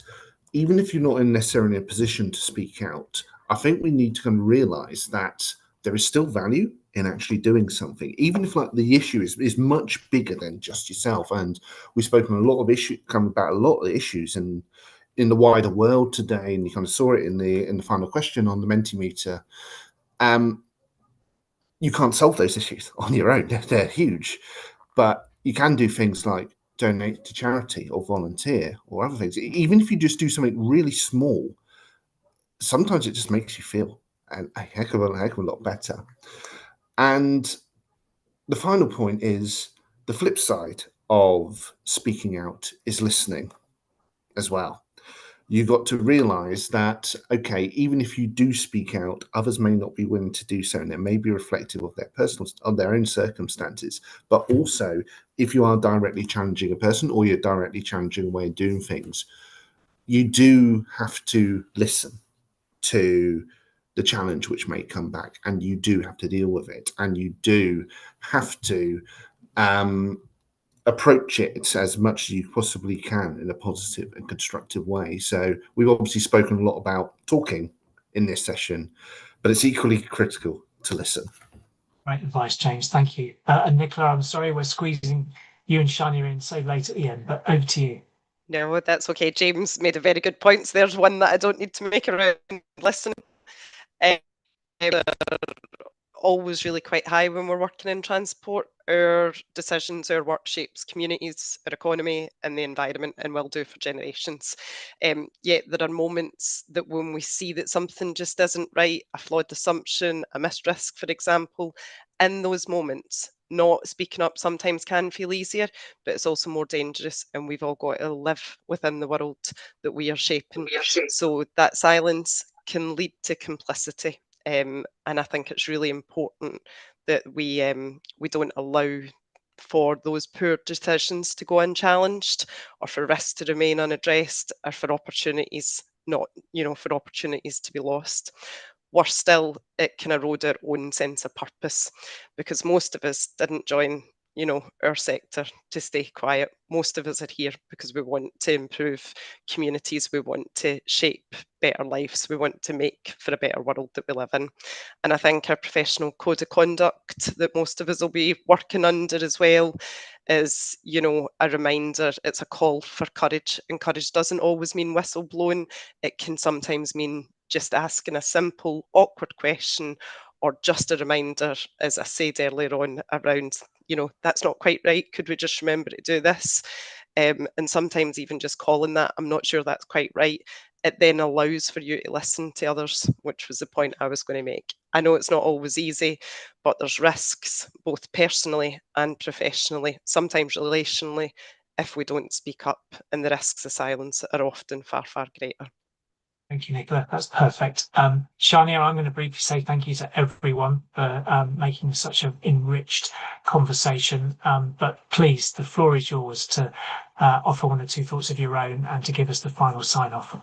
even if you're not necessarily in a position to speak out, I think we need to kind of realize that there is still value in actually doing something, even if the issue is much bigger than just yourself. And we've spoken a lot of about a lot of issues in the wider world today, and you kind of saw it in the final question on the Mentimeter. You can't solve those issues on your own; they're huge, but you can do things like donate to charity or volunteer or other things. Even if you just do something really small, sometimes it just makes you feel a heck of a lot better. And the final point is the flip side of speaking out is listening as well. You got to realize that, okay, even if you do speak out, others may not be willing to do so, and it may be reflective of their own circumstances. But also, if you are directly challenging a person or you're directly challenging a way of doing things, you do have to listen to the challenge which may come back, and you do have to deal with it, and you do have to approach it as much as you possibly can in a positive and constructive way. So we've obviously spoken a lot about talking in this session, but it's equally critical to listen. Great advice, James. Thank you. And Nicola, I'm sorry we're squeezing you and Shania in so late at the end, but over to you. No, that's okay. James made a very good point. There's one that I don't need to make around listening. Always really quite high when we're working in transport. Our decisions, our work shapes communities, our economy and the environment, and will do for generations. Yet there are moments that when we see that something just isn't right, a flawed assumption, a missed risk, for example, in those moments, not speaking up sometimes can feel easier, but it's also more dangerous, and we've all got to live within the world that we are shaping. So that silence can lead to complicity. And I think it's really important that we don't allow for those poor decisions to go unchallenged, or for risks to remain unaddressed, or for opportunities for opportunities to be lost. Worse still, it can erode our own sense of purpose, because most of us didn't join our sector to stay quiet. Most of us are here because we want to improve communities, we want to shape better lives, we want to make for a better world that we live in. And I think our professional code of conduct that most of us will be working under as well is, a reminder. It's a call for courage, and courage doesn't always mean whistleblowing. It can sometimes mean just asking a simple, awkward question, or just a reminder, as I said earlier on, around, that's not quite right. Could we just remember to do this? And sometimes even just calling that, I'm not sure that's quite right. It then allows for you to listen to others, which was the point I was going to make. I know it's not always easy, but there's risks, both personally and professionally, sometimes relationally, if we don't speak up, and the risks of silence are often far, far greater. Thank you, Nicola. That's perfect. Shania, I'm going to briefly say thank you to everyone for making such an enriched conversation. But please, the floor is yours to offer one or two thoughts of your own and to give us the final sign off.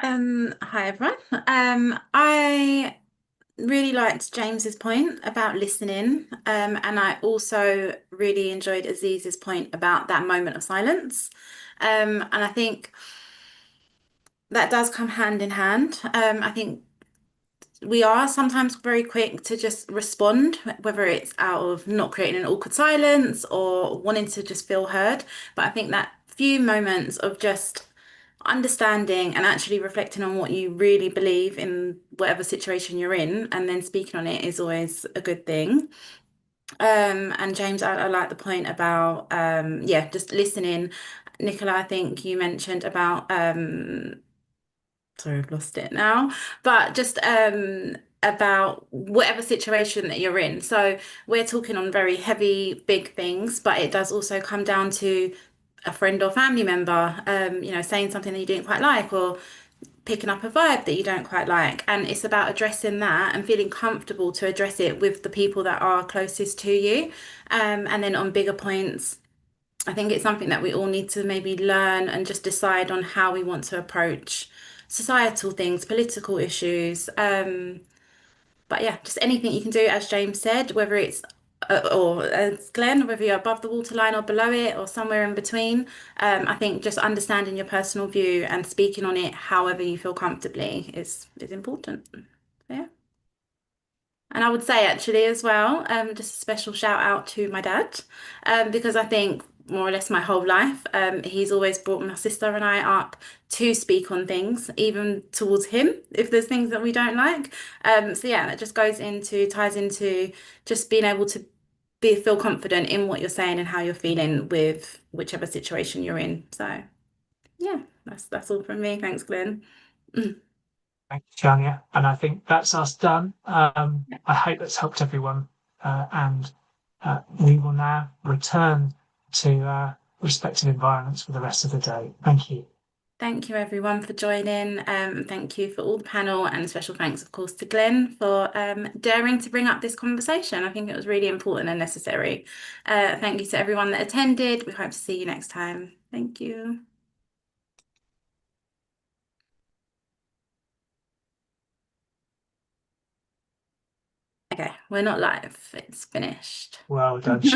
Hi everyone. I really liked James's point about listening, and I also really enjoyed Aziz's point about that moment of silence. And I think that does come hand in hand. I think we are sometimes very quick to just respond, whether it's out of not creating an awkward silence or wanting to just feel heard. But I think that few moments of just understanding and actually reflecting on what you really believe in whatever situation you're in and then speaking on it is always a good thing. And James, I like the point about yeah, just listening. Nicola, I think you mentioned about sorry, I've lost it now, but just about whatever situation that you're in. So we're talking on very heavy, big things, but it does also come down to a friend or family member, you know, saying something that you didn't quite like or picking up a vibe that you don't quite like. And it's about addressing that and feeling comfortable to address it with the people that are closest to you. And then on bigger points, I think it's something that we all need to maybe learn and just decide on how we want to approach societal things, political issues. But yeah, just anything you can do, as James said, whether it's or as Glenn, whether you're above the waterline or below it or somewhere in between. I think just understanding your personal view and speaking on it however you feel comfortably is important. Yeah. And I would say actually as well, just a special shout out to my dad, because I think more or less my whole life, he's always brought my sister and I up to speak on things, even towards him, if there's things that we don't like. So yeah, that just ties into just being able to feel confident in what you're saying and how you're feeling with whichever situation you're in. So yeah, that's all from me. Thanks, Glenn. Thank you, Shania. And I think that's us done. I hope that's helped everyone. And we will now return to respective environments for the rest of the day. Thank you. Thank you everyone for joining. Thank you for all the panel and special thanks, of course, to Glenn for daring to bring up this conversation. I think it was really important and necessary. Thank you to everyone that attended. We hope to see you next time. Thank you. Okay, we're not live. It's finished. Well done, Shania.